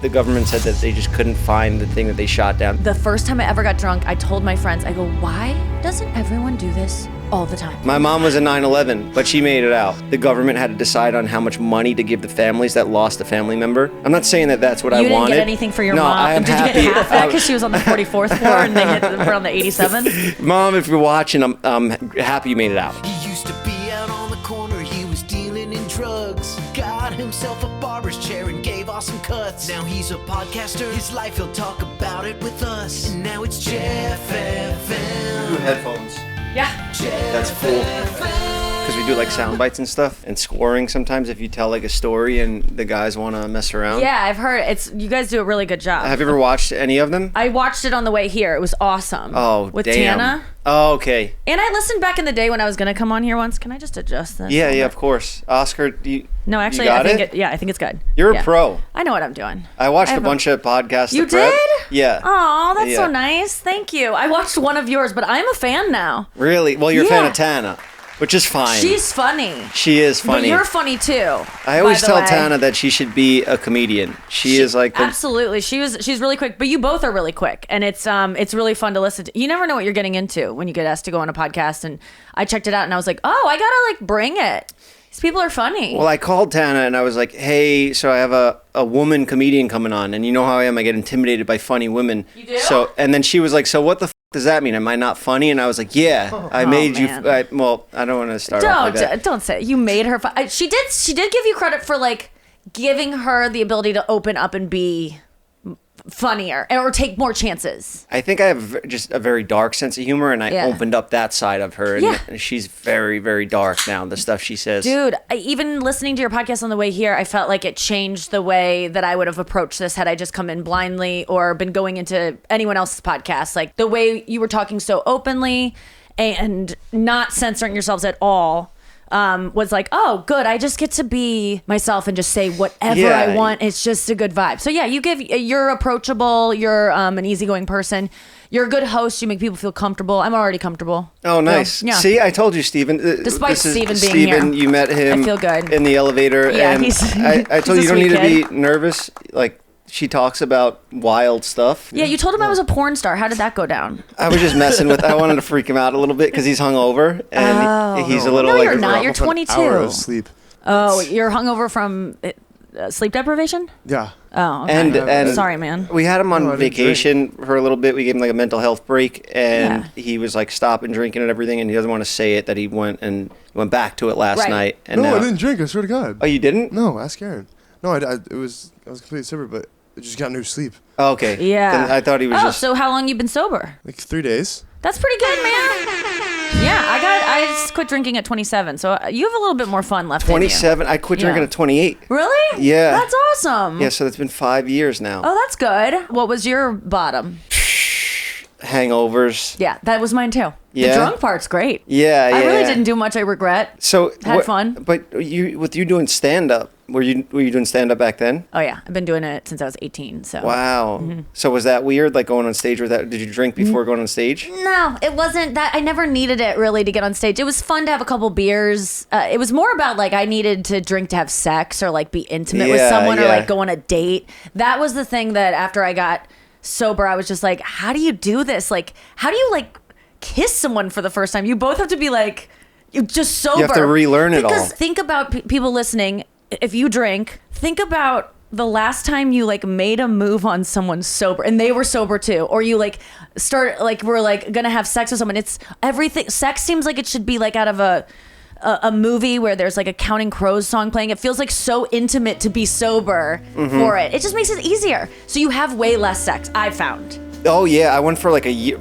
The government said that they just couldn't find the thing that they shot down. The first time I ever got drunk, I told my friends, I go, why doesn't everyone do this all the time? My mom was in 9/11, but she made it out. The government had to decide on how much money to give the families that lost a family member. I'm not saying that that's what I wanted. You didn't get anything for your no, mom? I am Did happy. you get half that because she was on the 44th floor and they hit her on the 87th? Mom, if you're watching, I'm happy you made it out. He used to be out on the corner, he was dealing in drugs. Got himself a barber's chair and gave awesome cuts. Now he's a podcaster, his life, he'll talk about it with us. And now it's Jeff FM. Do headphones. Yeah. That's cool. Because we do like sound bites and stuff and scoring sometimes if you tell like a story and the guys want to mess around. Yeah, I've heard you guys do a really good job. Have you ever watched any of them? I watched it on the way here. It was awesome. Oh, with damn. Tana. Oh, okay. And I listened back in the day when I was going to come on here once. Can I just adjust this? Yeah, of course. Oscar, No, actually, you got I think I think it's good. You're Yeah. a pro. I know what I'm doing. I watched a bunch of podcasts. You to prep. did? Yeah. Oh, that's so Yeah. nice. Thank you. I watched one of yours, but I'm a fan now. Really? Well, you're a fan Yeah. of Tana, which is fine. She's funny. She is funny. But you're funny too. I always by the tell way. Tana that she should be a comedian. She is like absolutely. She's really quick, but you both are really quick, and it's really fun to listen to. You never know what you're getting into when you get asked to go on a podcast, and I checked it out, and I was like, oh, I gotta like bring it. These people are funny. Well, I called Tana and I was like, hey, so I have a woman comedian coming on, and you know how I am. I get intimidated by funny women. You do? So, and then she was like, so what the does that mean? Am I not funny? And I was like, yeah, I made you. man. Well, I don't want to start off like that. Don't say it. You made her. She did give you credit for like giving her the ability to open up and be funnier or take more chances. I think I have just a very dark sense of humor, and I Yeah. opened up that side of her, and Yeah. she's very, very dark now, the stuff she says. Dude, even listening to your podcast on the way here, I felt like it changed the way that I would have approached this had I just come in blindly or been going into anyone else's podcast. Like the way you were talking so openly and not censoring yourselves at all. Was like, oh, good. I just get to be myself and just say whatever Yeah. I want. It's just a good vibe. So yeah, you're approachable. You're an easygoing person. You're a good host. You make people feel comfortable. I'm already comfortable. Oh, nice. So, yeah. See, I told you, Steven. Despite this is Steven being Steven, here. you met him I feel good. in the elevator. Yeah, and he's- I told you he's a don't need sweet to be nervous. Like, she talks about wild stuff. Yeah, you told him I was a porn star. How did that go down? I was just messing with. I wanted to freak him out a little bit because he's hungover and he's a little No, like. you're not. You're Off an 22. hour of sleep. Oh, you're hungover from sleep deprivation? Yeah. Oh, okay. And sorry, man. We had him on No, I didn't vacation for a little bit. We gave him like a mental health break, and Yeah. he was like stopping drinking and everything, and he doesn't want to say it that he went back to it last Right. night. And No, now, I didn't drink. I swear to God. Oh, you didn't? No, ask Aaron. No, I was completely sober, but I just got no sleep. Oh, okay. Yeah. Then I thought he was just. So how long you been sober? Like 3 days. That's pretty good, man. Yeah, I just quit drinking at 27, so you have a little bit more fun left in you. 27. I quit drinking Yeah. at 28. Really? Yeah. That's awesome. Yeah, so that's been 5 years now. Oh, that's good. What was your bottom? Hangovers. Yeah, that was mine too. Yeah? The drunk part's great. Yeah, I really yeah. didn't do much. I regret. So Had fun. But with you doing stand up, were you doing stand up back then? Oh yeah, I've been doing it since I was 18. So. Wow. Mm-hmm. So was that weird, like going on stage with that? Did you drink before going on stage? No, it wasn't that. I never needed it really to get on stage. It was fun to have a couple beers. It was more about like I needed to drink to have sex or like be intimate with Yeah, someone or yeah. like go on a date. That was the thing that after I got sober, I was just like, how do you do this? Like, how do you like kiss someone for the first time? You both have to be like, you just sober. You have to relearn it all. Because think about people listening. If you drink, think about the last time you like made a move on someone sober and they were sober too, or you like we're like gonna have sex with someone. It's everything. Sex seems like it should be like out of a movie where there's like a Counting Crows song playing. It feels like so intimate to be sober for it. It just makes it easier. So you have way less sex, I found. Oh yeah, I went for like a year.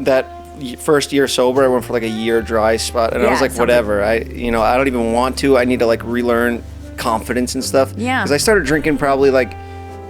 First year sober, I went for like a year dry spot, and I Yeah, was like, sounds whatever. I don't even want to. I need to like relearn confidence and stuff. Yeah. Because I started drinking probably like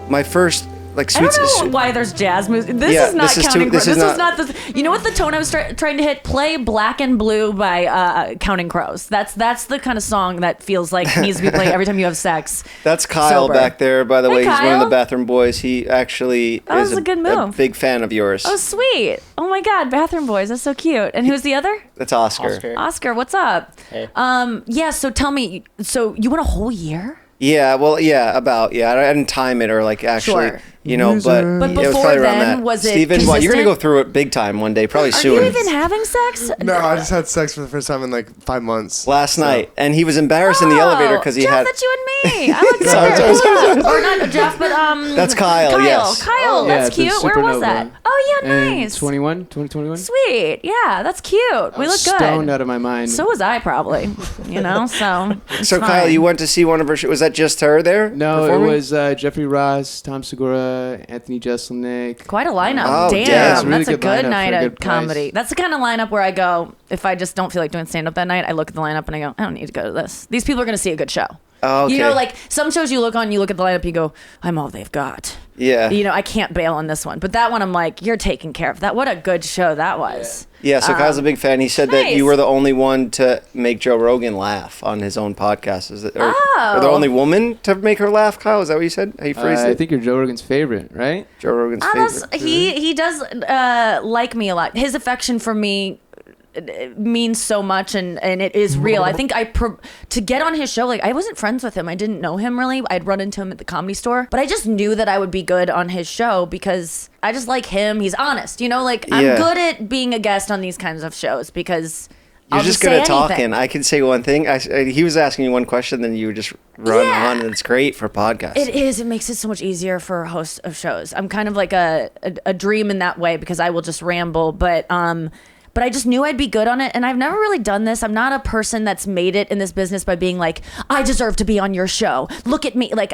my first like I sweet. don't know why there's jazz music. This Yeah, is not this is Counting too- Crows. this This is is not the. You know what the tone I was trying to hit? Play Black and Blue by Counting Crows. That's the kind of song that feels like needs to be played every time you have sex. That's Kyle sober. back there, by the Hey, way. He's one of Kyle. the bathroom boys. He actually That is was a good move. big fan of yours. Oh, sweet. Oh my God, Bathroom Boys. That's so cute. And who's the other? That's Oscar. Oscar, what's up? Hey. Yeah, so tell me, so you went a whole year? Yeah, well, yeah, I didn't time it or like actually. Sure. you know, but Loser. But it was before probably around then, that. was it Steven, what, you're gonna go consistent? through it big time one day, probably Are soon. you even having sex? No, I just had sex for the first time in like 5 months. Last night, and he was embarrassed in the elevator because he Jeff, had. that's you and me. I look Sorry. good. Or not Jeff, but That's Kyle, yes. Kyle, Yeah, that's it's a cute. Where was supernova. that? Oh yeah, And nice. 2021? Sweet. Yeah, that's cute. We look good. Stoned out of my mind. So was I probably. You know, so. it's So Kyle, fine. you went to see one of her. Was that just her there? No, performing? it was Jeffrey Ross, Tom Segura, Anthony Jeselnik. Quite a lineup. Oh, Damn, damn. It's a really that's a good good lineup night for a of good price. comedy. That's the kind of lineup where I go, if I just don't feel like doing stand up that night, I look at the lineup and I go, I don't need to go to this. These people are going to see a good show. Oh, okay. You know, like some shows you look at the lineup, you go, I'm all they've got. Yeah. You know, I can't bail on this one. But that one, I'm like, you're taking care of that. What a good show that was. Yeah, so Kyle's a big fan. He said that nice. you were the only one to make Joe Rogan laugh on his own podcast. Is it, or the Oh. only woman to make her laugh, Kyle? Is that what you said? How you phrased I it? think you're Joe Rogan's favorite, right? Joe Rogan's favorite. He does like me a lot. His affection for me means so much, and it is real. I think to get on his show, like I wasn't friends with him. I didn't know him really. I'd run into him at the Comedy Store, but I just knew that I would be good on his show because I just like him. He's honest, you know. Like I'm Yeah. good at being a guest on these kinds of shows because You're I'll just say good at talking. anything. I can say one thing. He was asking you one question, then you would just run Yeah. on, and it's great for podcasts. It is. It makes it so much easier for a host of shows. I'm kind of like a dream in that way because I will just ramble, but I just knew I'd be good on it, and I've never really done this. I'm not a person that's made it in this business by being like, I deserve to be on your show. Look at me, like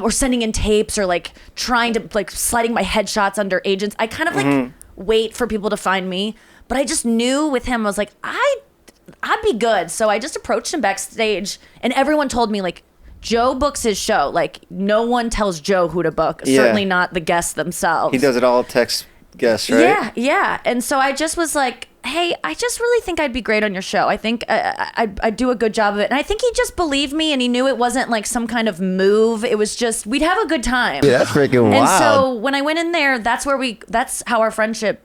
or sending in tapes or like trying to like sliding my headshots under agents. I kind of like wait for people to find me, but I just knew with him I was like I'd be good. So I just approached him backstage, and everyone told me like, Joe books his show. Like no one tells Joe who to book. Yeah. Certainly not the guests themselves. He does it all text guests, right? Yeah, yeah. And so I just was like, hey, I just really think I'd be great on your show. I think I'd do a good job of it. And I think he just believed me, and he knew it wasn't like some kind of move. It was just, we'd have a good time. Yeah, that's freaking wild. And so when I went in there, that's how our friendship,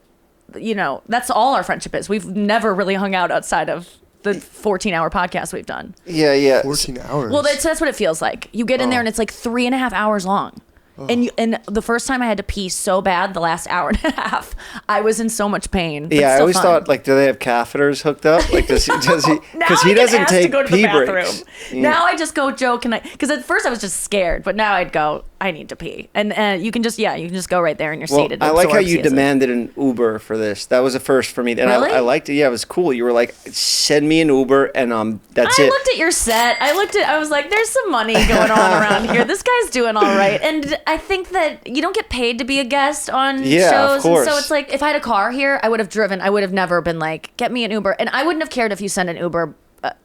you know, that's all our friendship is. We've never really hung out outside of the 14-hour podcast we've done. Yeah, yeah. 14 hours. Well, that's what it feels like. You get in there and it's like 3.5 hours long. And the first time I had to pee so bad, the last hour and a half, I was in so much pain. but Yeah, I still always fun. thought, like, do they have catheters hooked up? Like, does he? Now Because he I get doesn't asked take to go to pee the breaks. bathroom. Now I just go, Joe, can I? Because at first I was just scared, but now I'd go, I need to pee, and you can just go right there and you're Well, seated. I like how absorbs you easily. demanded an Uber for this. That was a first for me, and Really? I liked it. Yeah, it was cool. You were like, send me an Uber, and that's I it. looked at your set. I was like, there's some money going on around here. This guy's doing all right. And I think that you don't get paid to be a guest on Yeah, shows. of course. And so it's like, if I had a car here, I would have driven. I would have never been like, get me an Uber. And I wouldn't have cared if you sent an Uber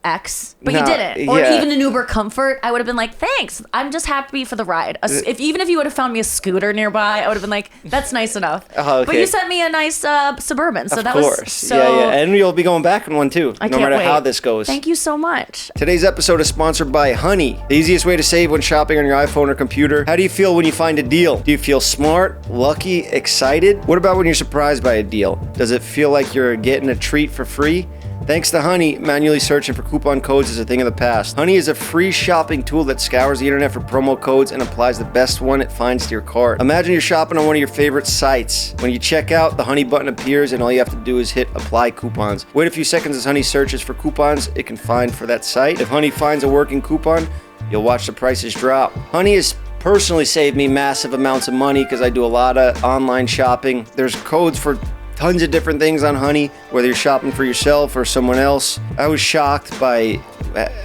X, but No, you didn't. Or yeah. even an Uber Comfort. I would have been like, thanks. I'm just happy for the ride. Even if you would have found me a scooter nearby, I would have been like, that's nice enough. Oh, okay. But you sent me a nice Suburban. So Of that course. was so. Yeah. And you'll be going back in one, too, I no can't matter wait. how this goes. Thank you so much. Today's episode is sponsored by Honey, the easiest way to save when shopping on your iPhone or computer. How do you feel when you find a deal? Do you feel smart, lucky, excited? What about when you're surprised by a deal? Does it feel like you're getting a treat for free? Thanks to Honey, manually searching for coupon codes is a thing of the past. Honey is a free shopping tool that scours the internet for promo codes and applies the best one it finds to your cart. Imagine you're shopping on one of your favorite sites. When you check out, the Honey button appears and all you have to do is hit apply coupons. Wait a few seconds as Honey searches for coupons it can find for that site. If Honey finds a working coupon, you'll watch the prices drop. Honey has personally saved me massive amounts of money because I do a lot of online shopping. There's codes for tons of different things on Honey, whether you're shopping for yourself or someone else. I was shocked by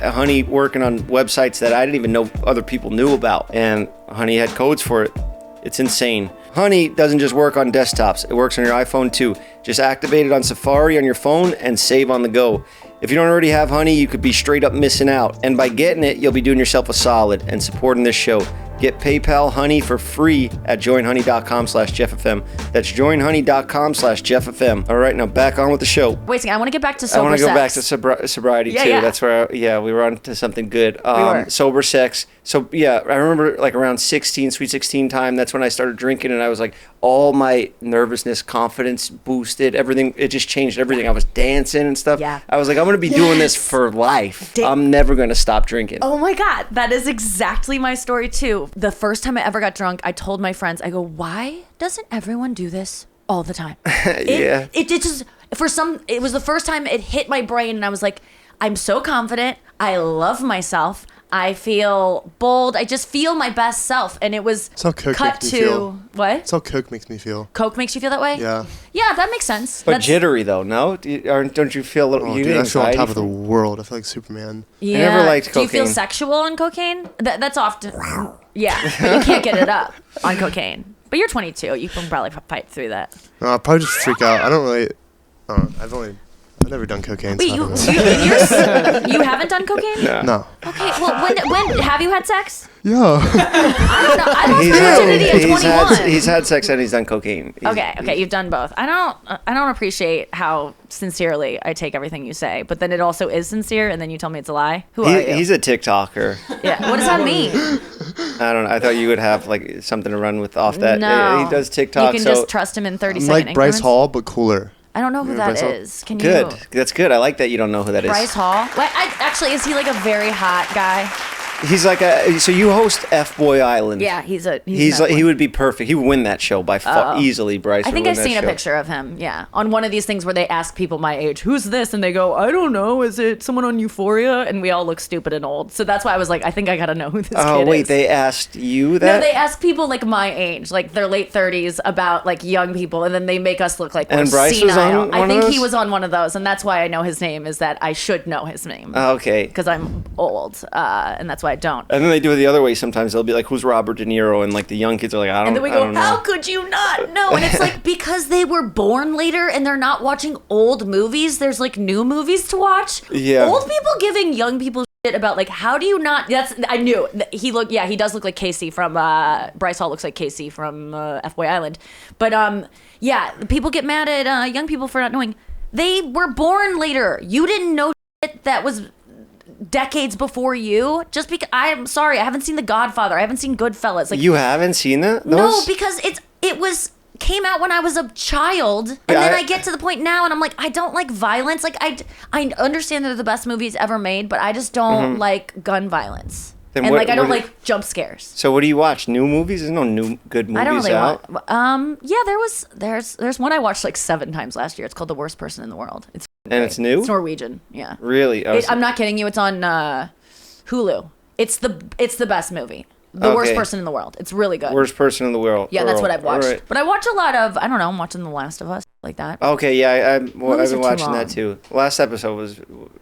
Honey working on websites that I didn't even know other people knew about, and Honey had codes for it. It's insane. Honey doesn't just work on desktops, it works on your iPhone too. Just activate it on Safari on your phone and save on the go. If you don't already have Honey, you could be straight up missing out. And by getting it, you'll be doing yourself a solid and supporting this show. Get PayPal Honey for free at joinhoney.com/JeffFM. That's joinhoney.com/JeffFM. All right, now back on with the show. Wait a second. I want to get back to I sober want to go back sex. to sobriety Yeah, too. yeah. That's where, we were on to something good. were. Sober sex. So yeah, I remember like around 16, sweet 16 time. That's when I started drinking, and I was like, all my nervousness, confidence boost boosted. Everything, it just changed everything. I was dancing and stuff. Yeah. I was like, I'm going to be doing this for life. I'm never going to stop drinking. Oh my God, that is exactly my story too. The first time I ever got drunk, I told my friends, I go, why doesn't everyone do this all the time? Yeah. It just, it was the first time it hit my brain and I was like, I'm so confident. I love myself. I feel bold. I just feel my best self. And it was That's how Coke cut makes me to, feel. what? That's how Coke makes me feel. Coke makes you feel that way? Yeah. Yeah, that makes sense. But jittery though, no? Don't you feel a little? Oh, you dude, get I feel on anxiety top of the from- world. I feel like Superman. Yeah. never liked Do you feel cocaine. sexual on cocaine? That's often. Yeah, but you can't get it up on cocaine. But you're 22. You can probably fight through that. No, I'll probably just freak out. I don't really. I've never done cocaine. Wait, so I you don't know. you haven't done cocaine? No. Okay. Well, when have you had sex? Yeah. I don't know. I lost He's my virginity at 21. he's had sex and he's done cocaine. Okay, you've done both. I don't appreciate how sincerely I take everything you say, but then it also is sincere, and then you tell me it's a lie. Who are you? He's a TikToker. Yeah. What does that mean? I don't know. I thought you would have like something to run with off that. No. He does TikTok. You can so just trust him in 30 I'm second like Bryce increments. Hall, but cooler. I don't know who Yeah, that Bryce Hall. is. Can good. you? That's good. I like that you don't know who that is. Bryce Hall. Wait, actually, is he like a very hot guy? He's like so you host F Boy Island. Yeah, he's Like he would be perfect. He would win that show by far easily. Bryce. I think would I've win that seen a show. picture of him. Yeah, on one of these things where they ask people my age, "Who's this?" and they go, "I don't know. Is it someone on Euphoria?" And we all look stupid and old. So that's why I was like, I think I gotta know who this Oh kid wait, is. they asked you No, that? they ask people like my age, like their late 30s, about like young people, and then they make us look like we're And Bryce was senile. on I one think of he those? was on one of those, and that's why I know his name. Is that I should know his name Okay. because I'm old, and that's why I don't. And then they do it the other way. Sometimes they'll be like, "Who's Robert De Niro?" And like the young kids are like, "I don't." And then we I go, don't know. how could you not know? And it's like, because they were born later and they're not watching old movies, there's like new movies to watch. Yeah. Old people giving young people shit about like, how do you not, I knew. He does look like Casey from, Bryce Hall looks like Casey from F-Boy Island. But yeah, people get mad at young people for not knowing. They were born later. You didn't know shit that was decades before you, just because I'm sorry, I haven't seen The Godfather, I haven't seen Goodfellas. Like, You haven't seen that? no, Those? because came out when I was a child, and then I get to the point now, and I'm like, I don't like violence. Like I understand they're the best movies ever made, but I just don't like gun violence, Then and what- like I don't what- like jump scares. So what do you watch? New movies? There's no new good movies I don't really out. want. Yeah, there's one I watched like 7 times last year. It's called The Worst Person in the World. It's And great. it's new? It's Norwegian. Yeah. Really? I'm not kidding you. It's on Hulu. It's the best movie. The Worst Okay. Person in the World. It's really good. Worst person in the world. Yeah, that's what I've watched. Alright. But I watch a lot of, I don't know, I'm watching The Last of Us, like that. Okay, yeah, I've Movies are been too watching long. that too. Last episode was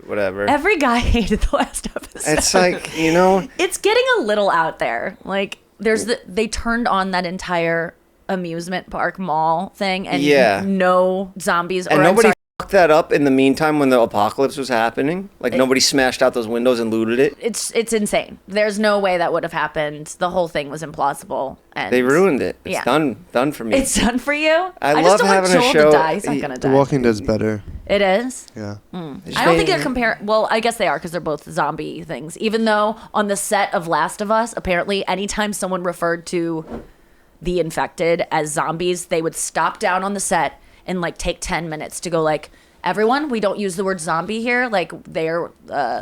whatever. Every guy hated the last episode. It's like, you know, It's getting a little out there. Like, they turned on that entire amusement park mall thing, and Yeah. no zombies. and or, I'm nobody sorry, fucked that up in the meantime when the apocalypse was happening. Like nobody smashed out those windows and looted it. it's insane. There's no way that would have happened. The whole thing was implausible. And They ruined it. It's Yeah. done for me. It's done for you. I just love don't having want a Joel show- to die. He's not gonna The die. Walking Dead's better. It is. Yeah. I don't think they're compare. Well, I guess they are because they're both zombie things. Even though on the set of Last of Us, apparently, anytime someone referred to the infected as zombies, they would stop down on the set and like take 10 minutes to go like, everyone, we don't use the word zombie here. Like they're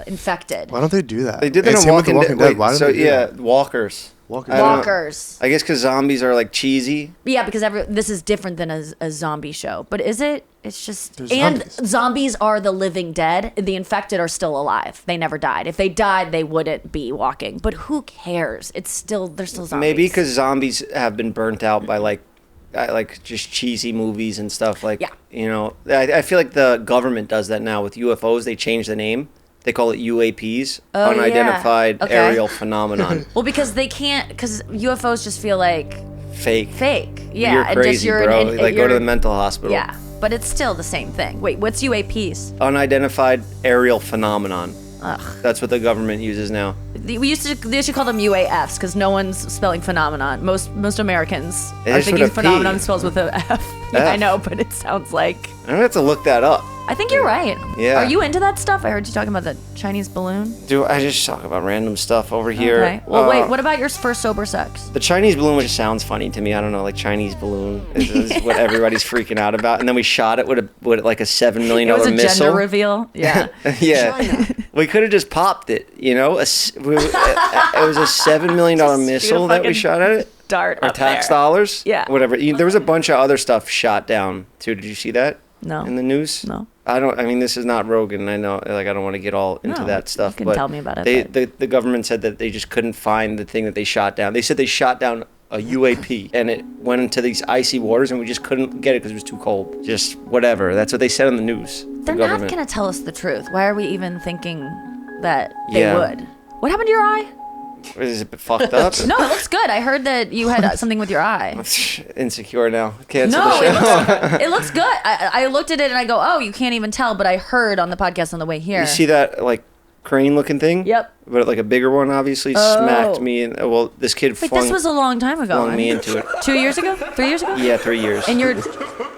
infected. Why don't they do that? They did that Hey, in same with The Walking Dead. Wait, Why don't so they do yeah, that? walkers. Walking I don't know. Walkers. I guess because zombies are like cheesy. Yeah, because this is different than a zombie show. But is it? It's just... They're and zombies. zombies are the living dead. The infected are still alive. They never died. If they died, they wouldn't be walking. But who cares? They're still zombies. Maybe because zombies have been burnt out by like just cheesy movies and stuff. Like, Yeah. you know, I feel like the government does that now with UFOs. They change the name. They call it UAPs, Oh, yeah. unidentified Okay. aerial phenomenon. Well, because they can't... Because UFOs just feel like Fake. Yeah. You're and crazy, just you're bro. an- Like, go to you're- the mental hospital. Yeah. But it's still the same thing. Wait, what's UAPs? Unidentified aerial phenomenon. That's what the government uses now. They used to call them UAFs because no one's spelling phenomenon. Most Americans It are is thinking with a P. phenomenon spells with a F. Yeah, I F. know, but it sounds like. I'm gonna have to look that up. I think you're right. Yeah. Are you into that stuff? I heard you talking about the Chinese balloon. Do I just talk about random stuff over here? Okay. Well, wait. What about your first sober sex? The Chinese balloon, which sounds funny to me. I don't know, like Chinese balloon is what everybody's freaking out about. And then we shot it with like a $7 million It was a missile. gender reveal. Yeah. Yeah. We could have just popped it, you know? It was a $7 million missile that we fucking shot at it. Dart Our up tax there. dollars. Yeah. Whatever. There was a bunch of other stuff shot down too. Did you see that? No. In the news? No. I mean, this is not Rogan. I know, like, I don't want to get all into No, that stuff. you can but tell me about it, The government said that they just couldn't find the thing that they shot down. They said they shot down a UAP and it went into these icy waters and we just couldn't get it because it was too cold. Just whatever. That's what they said on the news. They're the not government. going to tell us the truth. Why are we even thinking that they Yeah. would? What happened to your eye? Is it fucked up? No, it looks good. I heard that you had something with your eye. Insecure now. Cancel No, the show. it looks good. I looked at it and I go, oh, you can't even tell. But I heard on the podcast on the way here. You see that, like, crane-looking thing? Yep. But, like, a bigger one, obviously, Oh. smacked me. And, well, this kid Wait, flung, this was a long time ago. flung me into it. 2 years ago? 3 years ago? Yeah, 3 years. And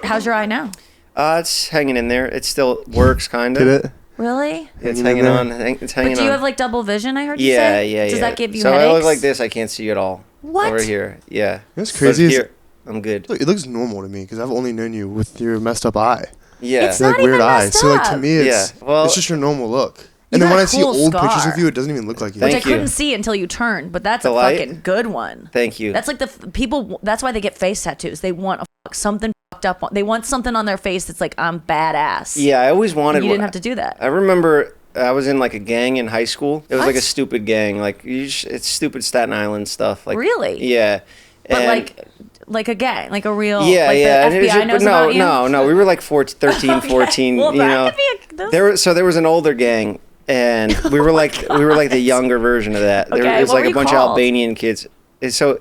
how's your eye now? It's hanging in there. It still works, kind of. Did it? Really? It's Hanging in hanging there? on. It's hanging But do you on. have like double vision? I heard you Yeah, say. yeah, Does yeah. that give you so headaches? I look like this. I can't see at all. What? Over here. Yeah. What's But crazy is here, I'm good. look, it looks normal to me because I've only known you with your messed up eye. Yeah. It's Your, not like weird even eye. messed So like to up. me, it's Yeah, well- it's just your normal look. You And then got when a I see cool old pictures scar. of you, it doesn't even look like you. Which Thank I you. couldn't see until you turned, but that's The a light? fucking good one. Thank you. That's like people. That's why they get face tattoos. They want something fucked up. They want something on their face that's like I'm badass. Yeah, I always wanted You one. didn't have to do that. I remember I was in like a gang in high school. It was like What? a stupid gang. Like it's stupid Staten Island stuff. Like Really? Yeah. But And- like a gang, like a real. Yeah, like yeah. The and it was FBI just- knows no, about you. no. We were like 13, 14. Well, you that know, could be there was an older gang, and we were like the younger version of that. There Okay, was what like were a you bunch called? of Albanian kids. And so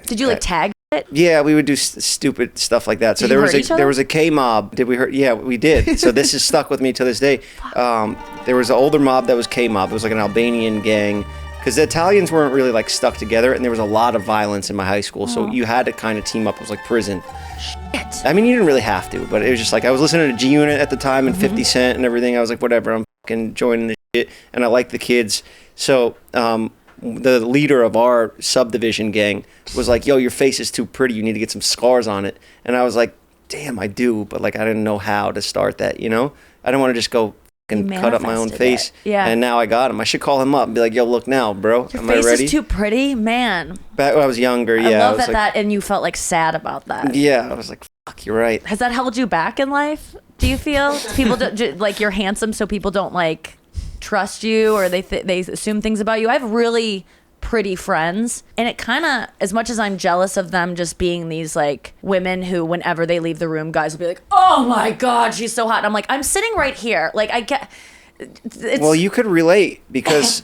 Did you like tag it? yeah, we would do stupid stuff like that. So Did there you was hurt each there other? was a K mob. Did we hurt? Yeah, we did. So this is stuck with me to this day. There was an older mob that was K mob. It was like an Albanian gang. Because the Italians weren't really like stuck together, and there was a lot of violence in my high school. So you had to kind of team up. It was like prison. Shit. I mean, you didn't really have to, but it was just like I was listening to G Unit at the time and 50 Cent and everything. I was like, whatever, I'm fucking joining this shit, and I like the kids. So the leader of our subdivision gang was like, yo, your face is too pretty. You need to get some scars on it. And I was like, damn, I do, but like I didn't know how to start that. You know, I didn't want to just go and You cut up my own manifested face. it. Yeah. And now I got him. I should call him up and be like, yo, look now, bro. Your Am I face ready? is too pretty, man. Back when I was younger, yeah. I love was that like, and you felt like sad about that. yeah, I was like, fuck, you're right. Has that held you back in life? Do you feel people like you're handsome, so people don't like trust you, or they assume things about you? I have really pretty friends, and it kind of, as much as I'm jealous of them just being these like women who whenever they leave the room, guys will be like, oh my god, she's so hot, and I'm like, I'm sitting right here, like I get it's, Well, you could relate because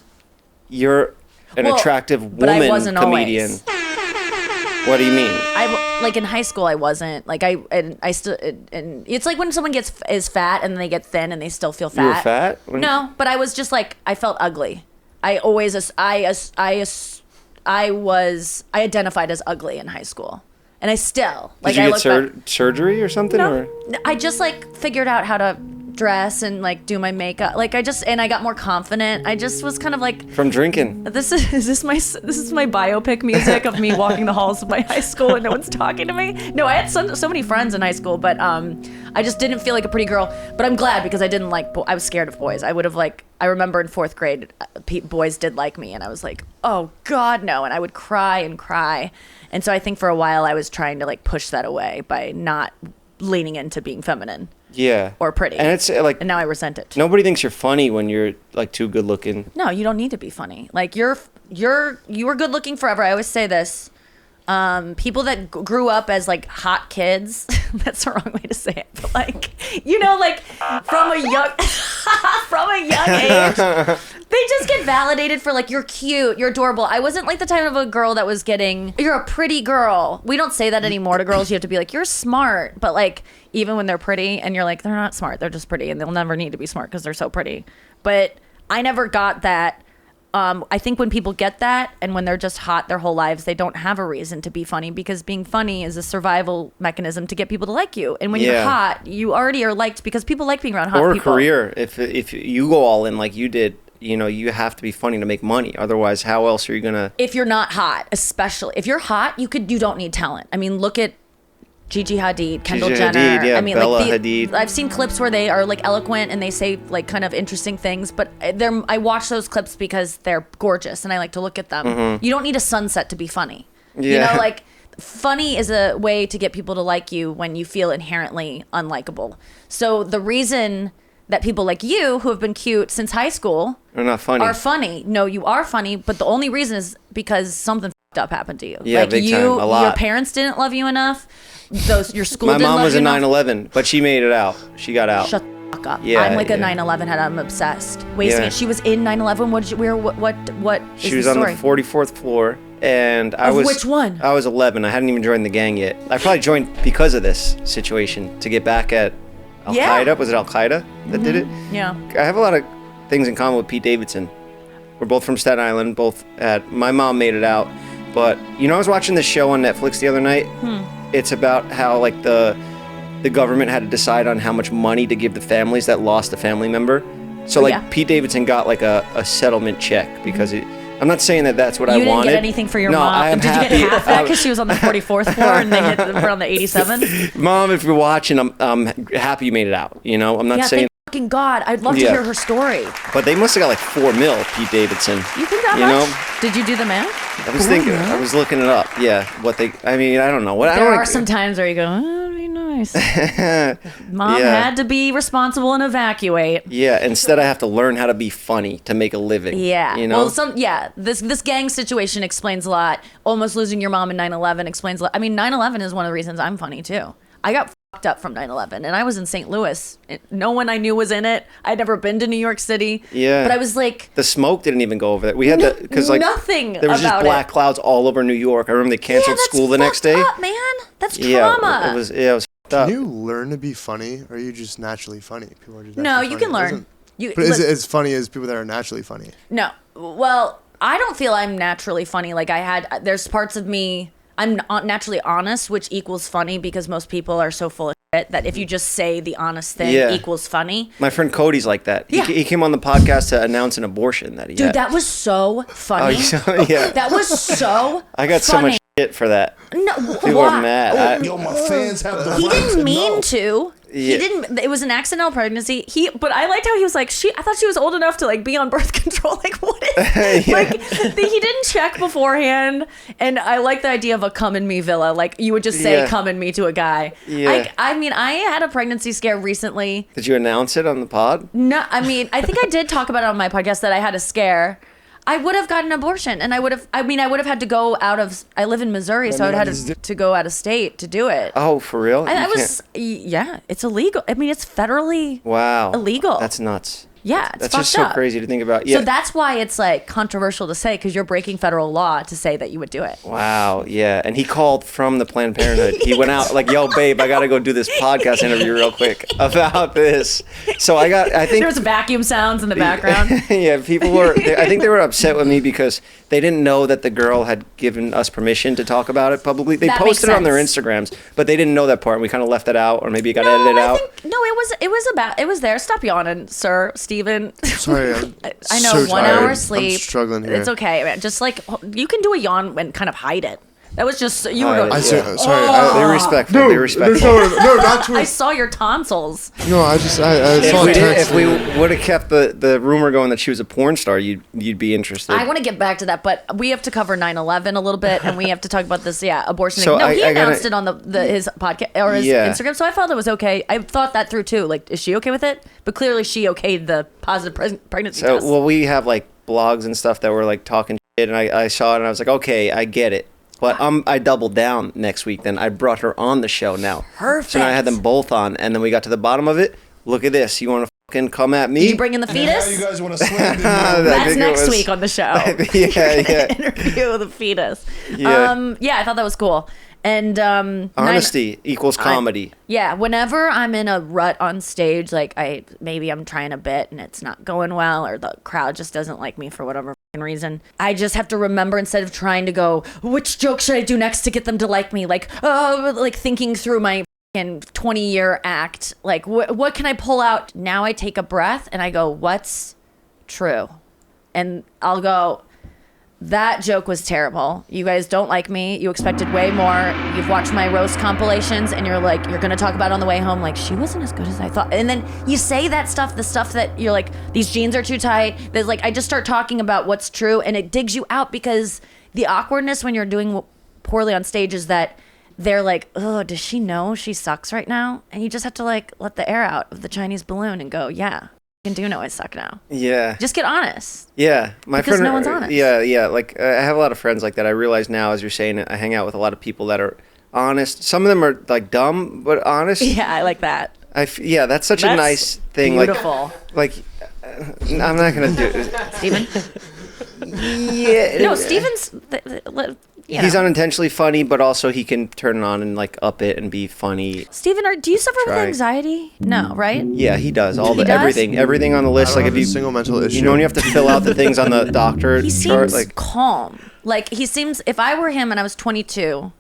you're an Well, attractive but I woman wasn't comedian. always. What do you mean? I like in high school I wasn't like I still and it's like when someone is fat and then they get thin and they still feel fat. You were fat? No, but I was just like I felt ugly. I identified as ugly in high school, and I still like. Did you I get look back, surgery or something? no, Or? I just like figured out how to dress and like do my makeup. Like I got more confident. I just was kind of like. From drinking. This is my biopic music of me walking the halls of my high school and no one's talking to me. No, I had so many friends in high school, but I just didn't feel like a pretty girl. But I'm glad because I didn't like. I was scared of boys. I would have like. I remember in 4th grade, boys did like me, and I was like, oh God, no, and I would cry and cry, and so I think for a while I was trying to like push that away by not leaning into being feminine. Yeah. Or pretty. And it's like And now I resent it. nobody thinks you're funny when you're like too good looking. No, you don't need to be funny. Like you were good looking forever. I always say this. People that grew up as like hot kids, that's the wrong way to say it, but like, you know, like from a young age, they just get validated for like, you're cute, you're adorable. I wasn't like the type of a girl that was getting, you're a pretty girl. We don't say that anymore to girls. You have to be like, you're smart. But like, even when they're pretty and you're like, they're not smart, they're just pretty and they'll never need to be smart because they're so pretty. But I never got that. I think when people get that and when they're just hot their whole lives, they don't have a reason to be funny, because being funny is a survival mechanism to get people to like you. And when you're hot, you already are liked because people like being around hot people. Or a career. If you go all in like you did, you know, you have to be funny to make money. Otherwise, how else are you gonna? If you're not hot, especially if you're hot, you don't need talent. I mean, look at Gigi Hadid, Kendall Jenner. Hadid, I mean, Bella like Hadid. I've seen clips where they are like eloquent and they say like kind of interesting things, but I watch those clips because they're gorgeous and I like to look at them. Mm-hmm. You don't need a sunset to be funny. Yeah. You know, like funny is a way to get people to like you when you feel inherently unlikable. So the reason that people like you, who have been cute since high school, are funny. No, you are funny, but the only reason is because something up happened to you. Yeah, like big time. A lot. Your parents didn't love you enough. Your school My didn't mom love was you a enough. 9/11, but she made it out. She got out. Shut the fuck up. Yeah, I'm like a yeah. 9/11 head. I'm obsessed. Wasting Yeah. it. She was in 9/11. What is She was the on story? the 44th floor, and I Of was. which one? I was 11. I hadn't even joined the gang yet. I probably joined because of this situation to get back at Al Qaeda. Was it Al Qaeda that did it? Yeah. I have a lot of things in common with Pete Davidson. We're both from Staten Island. My mom made it out, but you know, I was watching this show on Netflix the other night. It's about how like the government had to decide on how much money to give the families that lost a family member. So like Pete Davidson got like a settlement check because I'm not saying that that's what I wanted. You didn't get anything for your no, mom. I am Did happy. you get half that because she was on the 44th floor and they hit her on the 87th? Mom, if you're watching, I'm happy you made it out. You know, I'm not saying. Thank fucking God. I'd love to hear her story. But they must have got like $4 million, Pete Davidson. You think that much? Know? Did you do the math? I was thinking. I was looking it up. Yeah, I mean, I don't know. There are some times where you go, oh, that'd be nice. Mom had to be responsible and evacuate. Yeah. Instead, I have to learn how to be funny to make a living. Yeah. You know. Well, this gang situation explains a lot. Almost losing your mom in 9/11 explains a lot. I mean, 9/11 is one of the reasons I'm funny too. I got fucked up from 9/11 and I was in St. Louis. No one I knew was in it. I'd never been to New York City. Yeah. But I was like, the smoke didn't even go over there. We had because like nothing there was just black clouds all over New York. I remember they canceled school the next day. Up, man. That's trauma. It was fucked up. Can you learn to be funny, or are you just naturally funny? People are just you can learn. But is it as funny as people that are naturally funny? No. Well, I don't feel I'm naturally funny. Like there's parts of me, I'm not naturally honest, which equals funny because most people are so full of shit that if you just say the honest thing equals funny. My friend Cody's like that. Yeah. He came on the podcast to announce an abortion that he had. Dude, that was so funny. Oh, yeah. That was so I got so much shit for that. No, people are mad. Yo, my fans have the He right didn't to mean know. to. He didn't. It was an accidental pregnancy. But I liked how he was like, I thought she was old enough to like be on birth control. Like what? Like he didn't check beforehand. And I like the idea of a come in me villa. Like you would just say come in me to a guy. Yeah. I mean, I had a pregnancy scare recently. Did you announce it on the pod? No, I mean, I think I did talk about it on my podcast that I had a scare. I would have gotten an abortion, and I would have had to go I live in Missouri, so I would have had to go out of state to do it. Oh, for real? It's illegal. I mean, it's federally illegal. That's nuts. Yeah, it's that's fucked just so up. crazy to think about. Yeah. So that's why it's like controversial to say because you're breaking federal law to say that you would do it. Wow, yeah. And he called from the Planned Parenthood. He went out like, yo, babe, I got to go do this podcast interview real quick about this. So I think there's vacuum sounds in the background. Yeah, people were, I think they were upset with me because they didn't know that the girl had given us permission to talk about it publicly. They posted it on their Instagrams, but they didn't know that part. And we kind of left it out, or maybe it got edited out. It was there. Stop yawning, sir, Steven. Sorry, I know, so 1 tired. hour sleep. I'm struggling here. It's okay, man. Just like you can do a yawn and kind of hide it. That was just you were. They're respectful. No, They're respectful. No, not to. I saw your tonsils. No, I saw a text. If we would have kept the rumor going that she was a porn star, you'd be interested. I want to get back to that, but we have to cover 9/11 a little bit, and we have to talk about this. Yeah, abortion. So he announced it on his podcast or his Instagram, so I felt it was okay. I thought that through too. Like, is she okay with it? But clearly, she okayed the positive pregnancy test. Well, we have like blogs and stuff that were like talking shit, and I saw it and I was like, okay, I get it. But I doubled down next week. Then I brought her on the show now. Perfect. So now I had them both on, and then we got to the bottom of it. Look at this. You want to fucking come at me? Did you bring in the fetus? Now you guys want to slam me? That's next week on the show. yeah. Interview the fetus. Yeah. I thought that was cool. And honesty equals comedy. Whenever I'm in a rut on stage, like maybe I'm trying a bit and it's not going well, or the crowd just doesn't like me for whatever reason, I just have to remember, instead of trying to go, which joke should I do next to get them to like me, like thinking through my 20-year act, like what can I pull out? Now I take a breath and I go, what's true? And I'll go, that joke was terrible. You guys don't like me. You expected way more. You've watched my roast compilations and you're like, you're going to talk about it on the way home, like, she wasn't as good as I thought. And then you say that stuff, the stuff that you're like, these jeans are too tight. There's like, I just start talking about what's true, and it digs you out, because the awkwardness when you're doing poorly on stage is that they're like, oh, does she know she sucks right now? And you just have to like let the air out of the Chinese balloon and go, yeah, I can do know I suck now. Yeah. Just get honest. Yeah. Because no one's honest. Yeah. Like, I have a lot of friends like that. I realize now, as you're saying it, I hang out with a lot of people that are honest. Some of them are like dumb, but honest. Yeah, I like that. That's such a nice thing. Beautiful. Like I'm not going to do it. Steven? Yeah. No, Steven's... He's unintentionally funny, but also he can turn it on and like up it and be funny. Steven, do you suffer with anxiety? No, right? Yeah, he does. Everything on the list. I don't Like have if a single mental issue. you know when you have to fill out the things on the doctor He chart, seems like calm. Like, he seems... If I were him and I was 22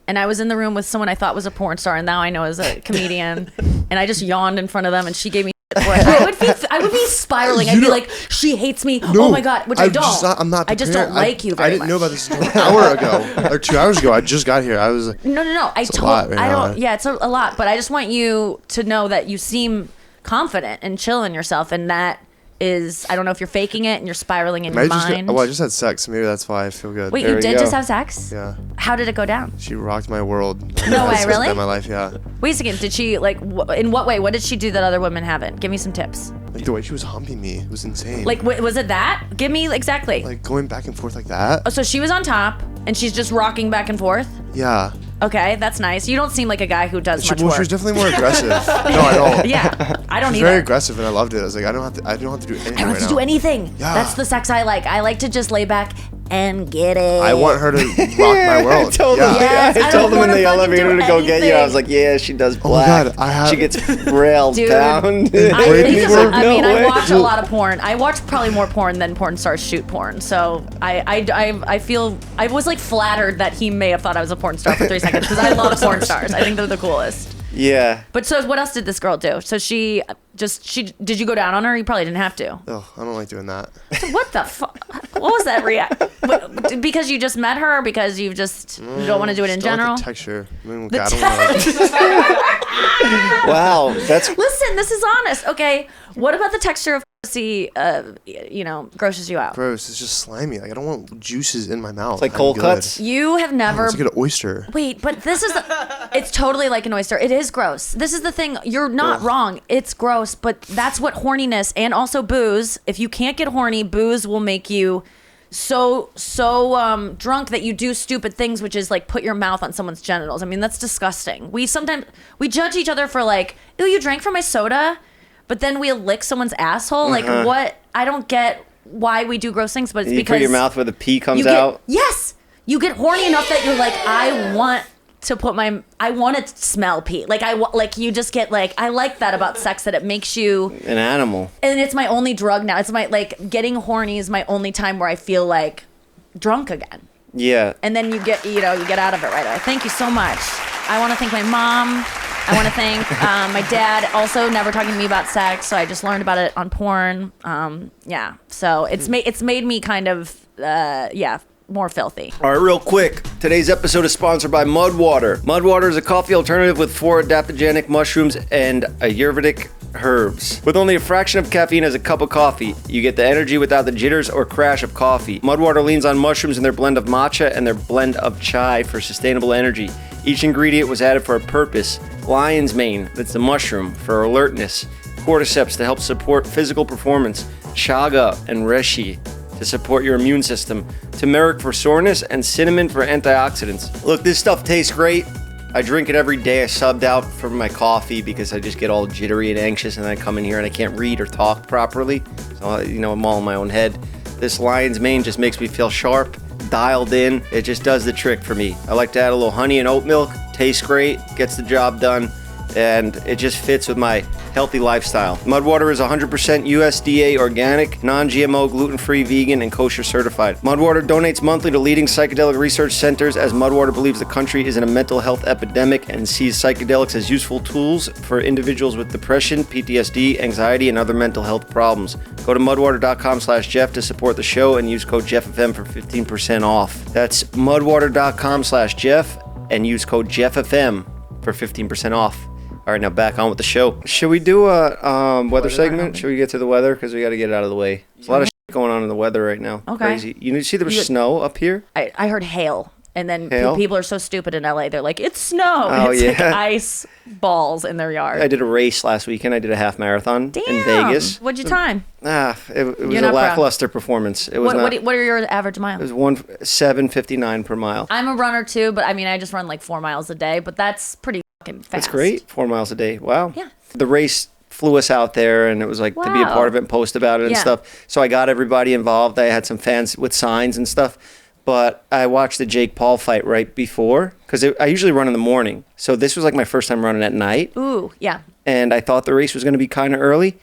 and I was in the room with someone I thought was a porn star and now I know is a comedian, and I just yawned in front of them and she gave me shit for it, I would be spiraling. I'd be like, she hates me. Oh my God, which I don't. I'm not I just prepared. don't like you very I didn't much. know about this until an hour ago or 2 hours ago. I just got here. I was like, No. I a lot right now. don't. Yeah, it's a lot. But I just want you to know that you seem confident and chill in yourself, and that is, I don't know if you're faking it and you're spiraling in your mind. I just had sex. Maybe that's why I feel good. Wait, There you we did go. just have sex? Yeah. How did it go down? She rocked my world. No way, That's really? in my life, yeah. Wait a second. Did she, like, in what way? What did she do that other women haven't? Give me some tips. Like the way she was humping me, it was insane. Like, was it that? Give me exactly. Like going back and forth like that. Oh, so she was on top and she's just rocking back and forth? Yeah. Okay, that's nice. You don't seem like a guy who does much She work. was definitely more aggressive. No, I don't. Yeah, I don't She's either. very aggressive, and I loved it. I was like, I don't have to do anything I don't have right to now. do anything. Yeah. That's the sex I like. I like to just lay back and get it. I want her to rock my world. I told yeah. him, Yes, I I told don't him in wanna the fucking elevator do to go get you. I anything. was like, yeah, she does Oh my black. God, She gets railed Dude. down. I Wait, I watch a lot of porn. I watch probably more porn than porn stars shoot porn. So I feel I was like flattered that he may have thought I was a porn star for 3 seconds, because I love porn stars. I think they're the coolest. Yeah. But so what else did this girl do? So she did you go down on her? You probably didn't have to. Oh, I don't like doing that. So what the fuck? What was that react? Because you just met her, or because you just don't want to do it in Just don't like general? the texture. I mean, The I don't wanna- Wow. That's Listen, this is honest. Okay, what about the texture of pussy? Grosses you out. Gross. It's just slimy. Like I don't want juices in my mouth. like I'm cold good. cuts. You have never. It's like an oyster. Wait, but this is it's totally like an oyster. It is gross. This is the thing. You're not wrong. It's gross, but that's what horniness and also booze. If you can't get horny, booze will make you so drunk that you do stupid things, which is like put your mouth on someone's genitals. I mean, that's disgusting. We judge each other for like, ew, you drank from my soda, but then we'll lick someone's asshole. Like what? I don't get why we do gross things, but it's You because put your mouth where the pee comes you get, out. Yes, you get horny enough that you're like, I want to smell pee. Like you just get like, I like that about sex, that it makes you An animal. and it's my only drug now. It's my, like, getting horny is my only time where I feel like drunk again. Yeah. And then you get out of it right away. Thank you so much. I want to thank my mom. I want to thank my dad, also never talking to me about sex, so I just learned about it on porn. Yeah, so it's made me kind of more filthy. All right, real quick. Today's episode is sponsored by Mudwater. Mudwater is a coffee alternative with 4 adaptogenic mushrooms and Ayurvedic herbs. With only a fraction of caffeine as a cup of coffee, you get the energy without the jitters or crash of coffee. Mudwater leans on mushrooms in their blend of matcha and their blend of chai for sustainable energy. Each ingredient was added for a purpose. Lion's mane, that's the mushroom, for alertness. Cordyceps to help support physical performance. Chaga and reishi to to support your immune system, turmeric for soreness, and cinnamon for antioxidants. Look, this stuff tastes great. I drink it every day. I subbed out for my coffee because I just get all jittery and anxious, and I come in here and I can't read or talk properly. So, I'm all in my own head. This lion's mane just makes me feel sharp, dialed in. It just does the trick for me. I like to add a little honey and oat milk. Tastes great, gets the job done, and it just fits with my healthy lifestyle. Mudwater is 100% USDA organic, non-GMO, gluten-free, vegan, and kosher certified. Mudwater donates monthly to leading psychedelic research centers, as Mudwater believes the country is in a mental health epidemic and sees psychedelics as useful tools for individuals with depression, PTSD, anxiety, and other mental health problems. Go to mudwater.com/Jeff to support the show and use code JeffFM for 15% off. That's mudwater.com/Jeff and use code JeffFM for 15% off. All right, now back on with the show. Should we do a weather segment? Should we get to the weather? Because we got to get it out of the way. There's a lot of shit going on in the weather right now. Okay. Crazy. You see there was snow up here? I heard hail. And then Hail? people are so stupid in LA. They're like, it's snow. Oh, And it's like yeah. ice balls in their yard. I did a race last weekend. I did a half marathon in Vegas. What'd you time? It was You're a not lackluster performance. It was What are your average miles? It was 1:7:59 per mile. I'm a runner too, but I mean, I just run like 4 miles a day, but that's pretty fucking fast. That's great. 4 miles a day. Wow. Yeah. The race flew us out there, and it was like to be a Wow. part of it and post about it and Yeah. stuff. So I got everybody involved. I had some fans with signs and stuff. But I watched the Jake Paul fight right before, because I usually run in the morning. So this was like my first time running at night. Ooh, yeah. And I thought the race was going to be kind of early.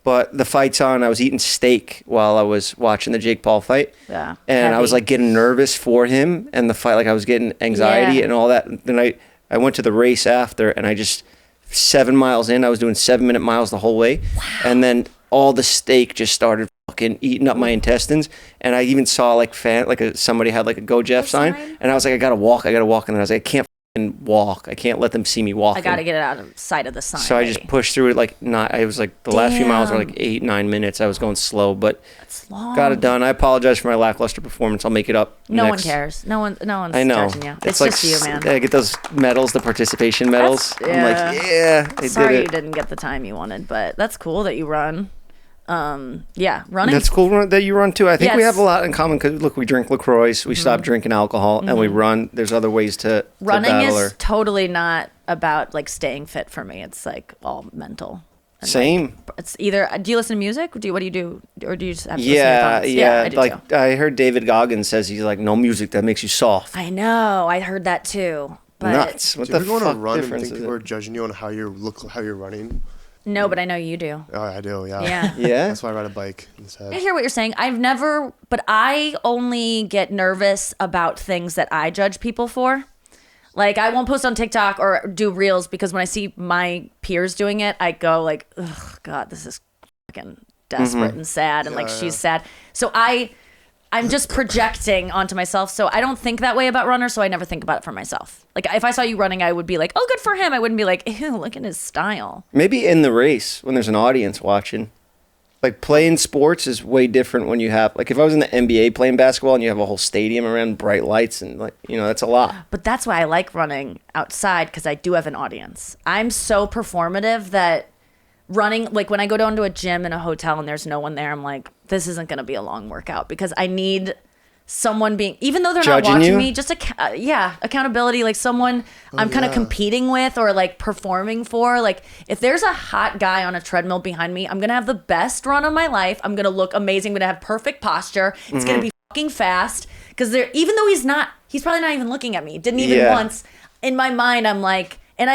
But the fight's on. I was eating steak while I was watching the Jake Paul fight. Yeah. And I was Heavy. like getting nervous for him and the fight. Like I was getting anxiety Yeah. and all that. And then I went to the race after, and I just 7 miles in, I was doing 7-minute miles the whole way. Wow. And then all the steak just started fucking eating up my intestines. And I even saw somebody had like a Go Jeff sign. And I was like, I gotta walk. And then I was like, I can't fucking walk. I can't let them see me walking. I gotta get it out of sight of the sign. So I just pushed through it I was like, the last few miles were like 8-9 minutes. I was going slow, but That's long. got it done. I apologize for my lackluster performance. I'll make it up. No one next. cares. No one's I know. judging you. It's like just you, man. I get those medals, the participation medals. That's- I'm like, yeah, I Sorry did you it. didn't get the time you wanted, but that's cool that you run. Yeah, running. That's cool that you run too. I think we Yes. have a lot in common because look, we drink LaCroix, we stopped drinking alcohol, and we run. There's other ways to Running battle is her. totally not about like staying fit for me. It's like all mental. And, Same. it's either. Do you listen to music? What do you do? Or do you just have to Yeah, listen to your thoughts? yeah. I do too. I heard David Goggins says he's like, no music that makes you soft. I know. I heard that too. But Nuts. What Do you the ever go on fuck a run and difference think is people are it? judging you on how you running? No, but I know you do. Oh, I do, yeah. Yeah. Yeah. That's why I ride a bike instead. I hear what you're saying. But I only get nervous about things that I judge people for. Like I won't post on TikTok or do reels because when I see my peers doing it, I go like, "Ugh, God, this is fucking desperate and sad," and like she's sad. So I'm just projecting onto myself. So I don't think that way about runners. So I never think about it for myself. Like if I saw you running, I would be like, "Oh, good for him." I wouldn't be like, "Ew, look at his style." Maybe in the race when there's an audience watching. Like playing sports is way different when you have like if I was in the NBA playing basketball and you have a whole stadium around bright lights and like that's a lot. But that's why I like running outside because I do have an audience. I'm so performative that running, like when I go down to a gym in a hotel and there's no one there, I'm like, this isn't going to be a long workout because I need someone being, even though they're Judging not watching you? me, just accountability, like someone I'm kind of competing with or like performing for. Like if there's a hot guy on a treadmill behind me, I'm going to have the best run of my life. I'm going to look amazing. I'm going to have perfect posture. It's going to be fucking fast because even though he's probably not even looking at me. Didn't even once. In my mind, I'm like, and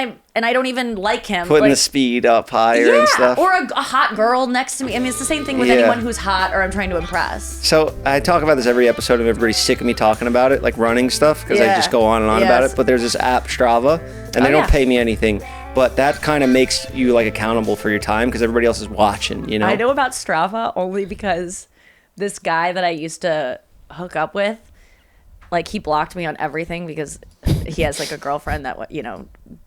I don't even like him. Putting like, the speed up higher and stuff. or a hot girl next to me. I mean, it's the same thing with anyone who's hot or I'm trying to impress. So I talk about this every episode and everybody's sick of me talking about it, like running stuff, because I just go on and on about Yes. it. But there's this app, Strava, and they don't pay me anything. But that kind of makes you like accountable for your time because everybody else is watching, I know about Strava only because this guy that I used to hook up with, like he blocked me on everything because he has like a girlfriend that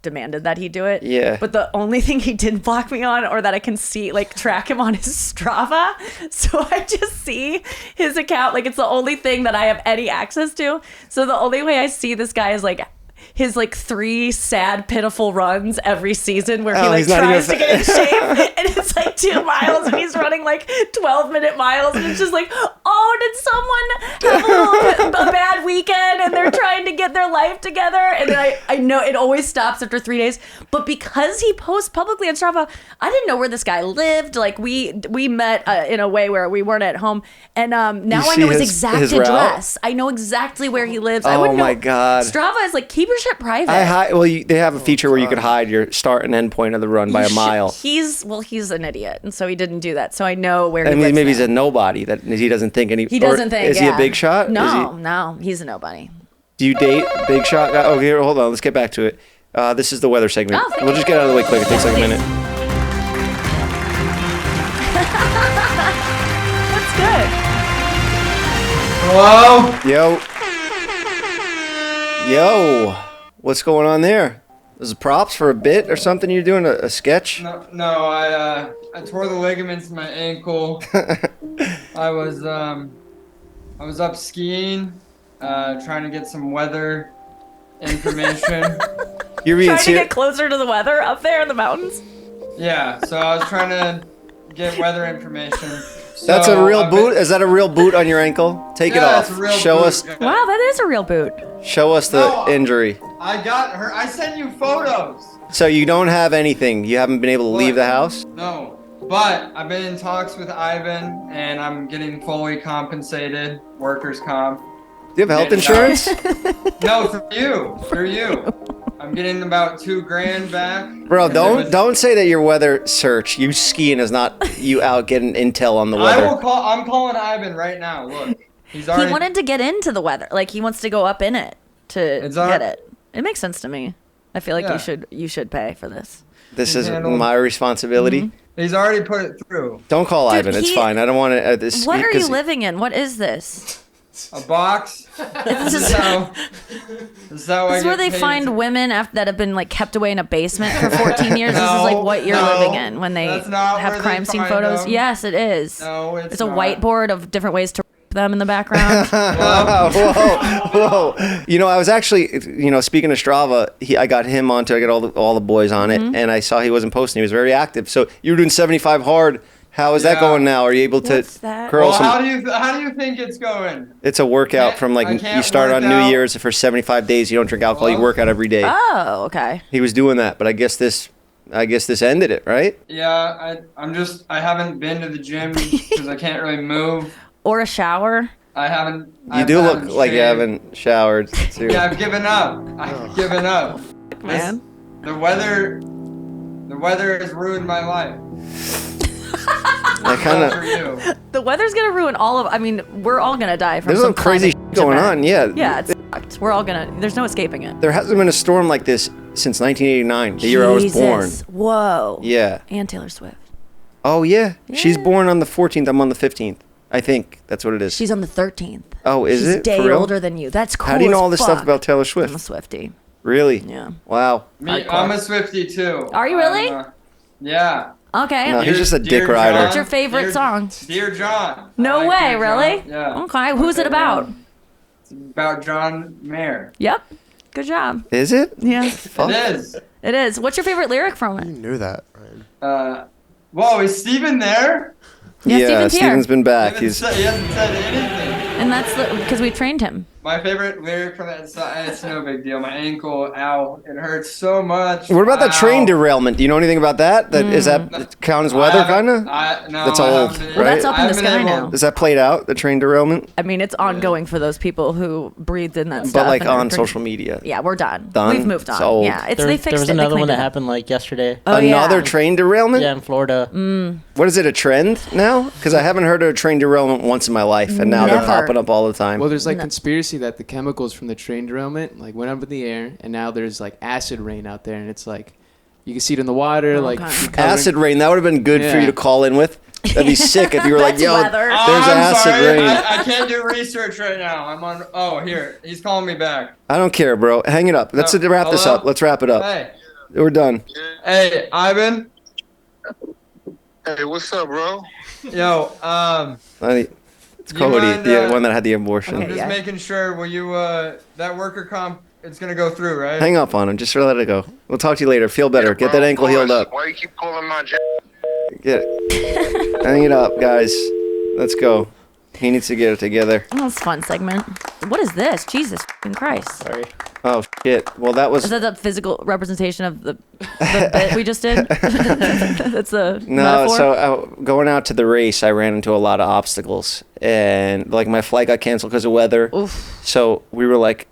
demanded that he do it. Yeah. But the only thing he didn't block me on or that I can see like track him on is Strava. So I just see his account. Like it's the only thing that I have any access to. So the only way I see this guy is like his like 3 sad, pitiful runs every season where he like he's not tries to even- get in shape and it's like 2 miles and he's running like 12-minute miles and it's just like, oh oh, did someone have a bad weekend and they're trying to get their life together? And then I know it always stops after 3 days. But because he posts publicly on Strava, I didn't know where this guy lived. Like we met in a way where we weren't at home. And now I know his exact address. I know exactly where he lives. I wouldn't know. God. Strava is like, keep your shit private. They have a feature where you could hide your start and end point of the run by a mile. He's an idiot, and so he didn't do that. So I know where he lives. Maybe now. he's a nobody that he doesn't think any. He doesn't think. Is he a big shot? No, he's a nobody. Do you date big shot guy? Oh, here, hold on. Let's get back to it. This is the weather segment. Oh, we'll just get out of the way quick. It takes like a minute. That's good. Hello? Yo. What's going on there? Is it props for a bit or something? You're doing a sketch? No, I tore the ligaments in my ankle. I was up skiing, trying to get some weather information. You're being trying to get closer to the weather up there in the mountains? Yeah, so I was trying to get weather information. That's a real boot? Is that a real boot on your ankle? Take it off. It's a real Show boot. us. Wow, that is a real boot. Show us the injury. I got her. I sent you photos. So you don't have anything. You haven't been able to leave the house? No, but I've been in talks with Ivan, and I'm getting fully compensated, workers' comp. Do you have health insurance? No, for you. I'm getting about $2,000 back. Bro, don't say that your weather search. You skiing is not you out getting intel on the weather. I'm calling Ivan right now. Look, He wanted to get into the weather. Like he wants to go up in it to get it. It makes sense to me. I feel like you should pay for this. This is my responsibility. Mm-hmm. He's already put it through. Don't call Ivan. It's fine. I don't want to. What are you living in? What is this? A box. This is where they find women that have been like kept away in a basement for 14 years. This is like what you're living in when they have crime scene photos. Them. It's is. No, it's a not. whiteboard of different ways to rape them in the background. Whoa. I was actually, speaking of Strava, I got him on to get all the boys on it, and I saw he wasn't posting. He was very active. So you were doing 75 hard. How is that going now? Are you able to curl some? How do you think it's going? It's a workout from you start on New Year's for 75 days. You don't drink alcohol. You work out every day. Oh, okay. He was doing that, but I guess this ended it, right? Yeah, I haven't been to the gym because I can't really move. Or a shower. I haven't. You do look like you haven't showered too. Yeah, I've given up. I've given up. Man. The weather has ruined my life. The weather's gonna ruin all of. I mean, we're all gonna die from. There's some crazy going on. Yeah. Yeah, it's fucked. We're all gonna. There's no escaping it. There hasn't been a storm like this since 1989, the year I was born. Whoa. Yeah. And Taylor Swift. Oh yeah. She's born on the 14th. I'm on the 15th. I think that's what it is. She's on the 13th. Oh, is She's it? She's a day older than you. That's cool. How do you know all this stuff about Taylor Swift? I'm a Swiftie. Really? Yeah. Wow. I'm a Swiftie too. Are you really? Yeah. Okay. No, he's just a dick rider. What's your favorite song? Dear John. No way, really? John. Yeah. Okay. Who's it about? It's about John Mayer. Yep. Good job. Is it? Yeah. It is. It is. What's your favorite lyric from it? You knew that, Ryan. Whoa, is Steven there? Yeah, Steven's been back. He hasn't said anything. And that's because we trained him. My favorite lyric from that song, it's no big deal. My ankle, ow, it hurts so much. What about that train derailment? Do you know anything about that? Is that count as weather, kind of? No, that's old, right? Well, that's up in the sky now. Is that played out, the train derailment? I mean, it's ongoing for those people who breathed in that stuff. But like on social media. Yeah, we're done. Done? We've moved on. It's old. Yeah, they fixed it. There was another one that happened like yesterday. Oh, Another train derailment? Yeah, in Florida. What is it, a trend now? Because I haven't heard of a train derailment once in my life, and now they're popping up all the time. Well, there's like conspiracy that the chemicals from the train derailment like went up in the air, and now there's like acid rain out there, and it's like you can see it in the water. Like acid rain, that would have been good for you to call in with. That'd be sick if you were like, yo, weather. there's acid rain. I can't do research right now. I'm on. Oh, here. He's calling me back. I don't care, bro. Hang it up. Let's wrap this up. Let's wrap it up. Hey. We're done. Hey, Ivan. Hey, what's up, bro? Yo, it's Cody, the one that had the abortion. I'm just making sure. Will you? That worker comp, it's gonna go through, right? Hang up on him. Just let it go. We'll talk to you later. Feel better. Get that ankle healed up. Why you keep calling my Get it. Hang it up, guys. Let's go. He needs to get it together. Oh, that's a fun segment. What is this? Jesus fucking Christ. Sorry. Oh shit. Well, that was Is that the physical representation of the bit we just did? That's a no. metaphor? So going out to the race, I ran into a lot of obstacles, and like my flight got canceled because of weather. Oof. So we were like,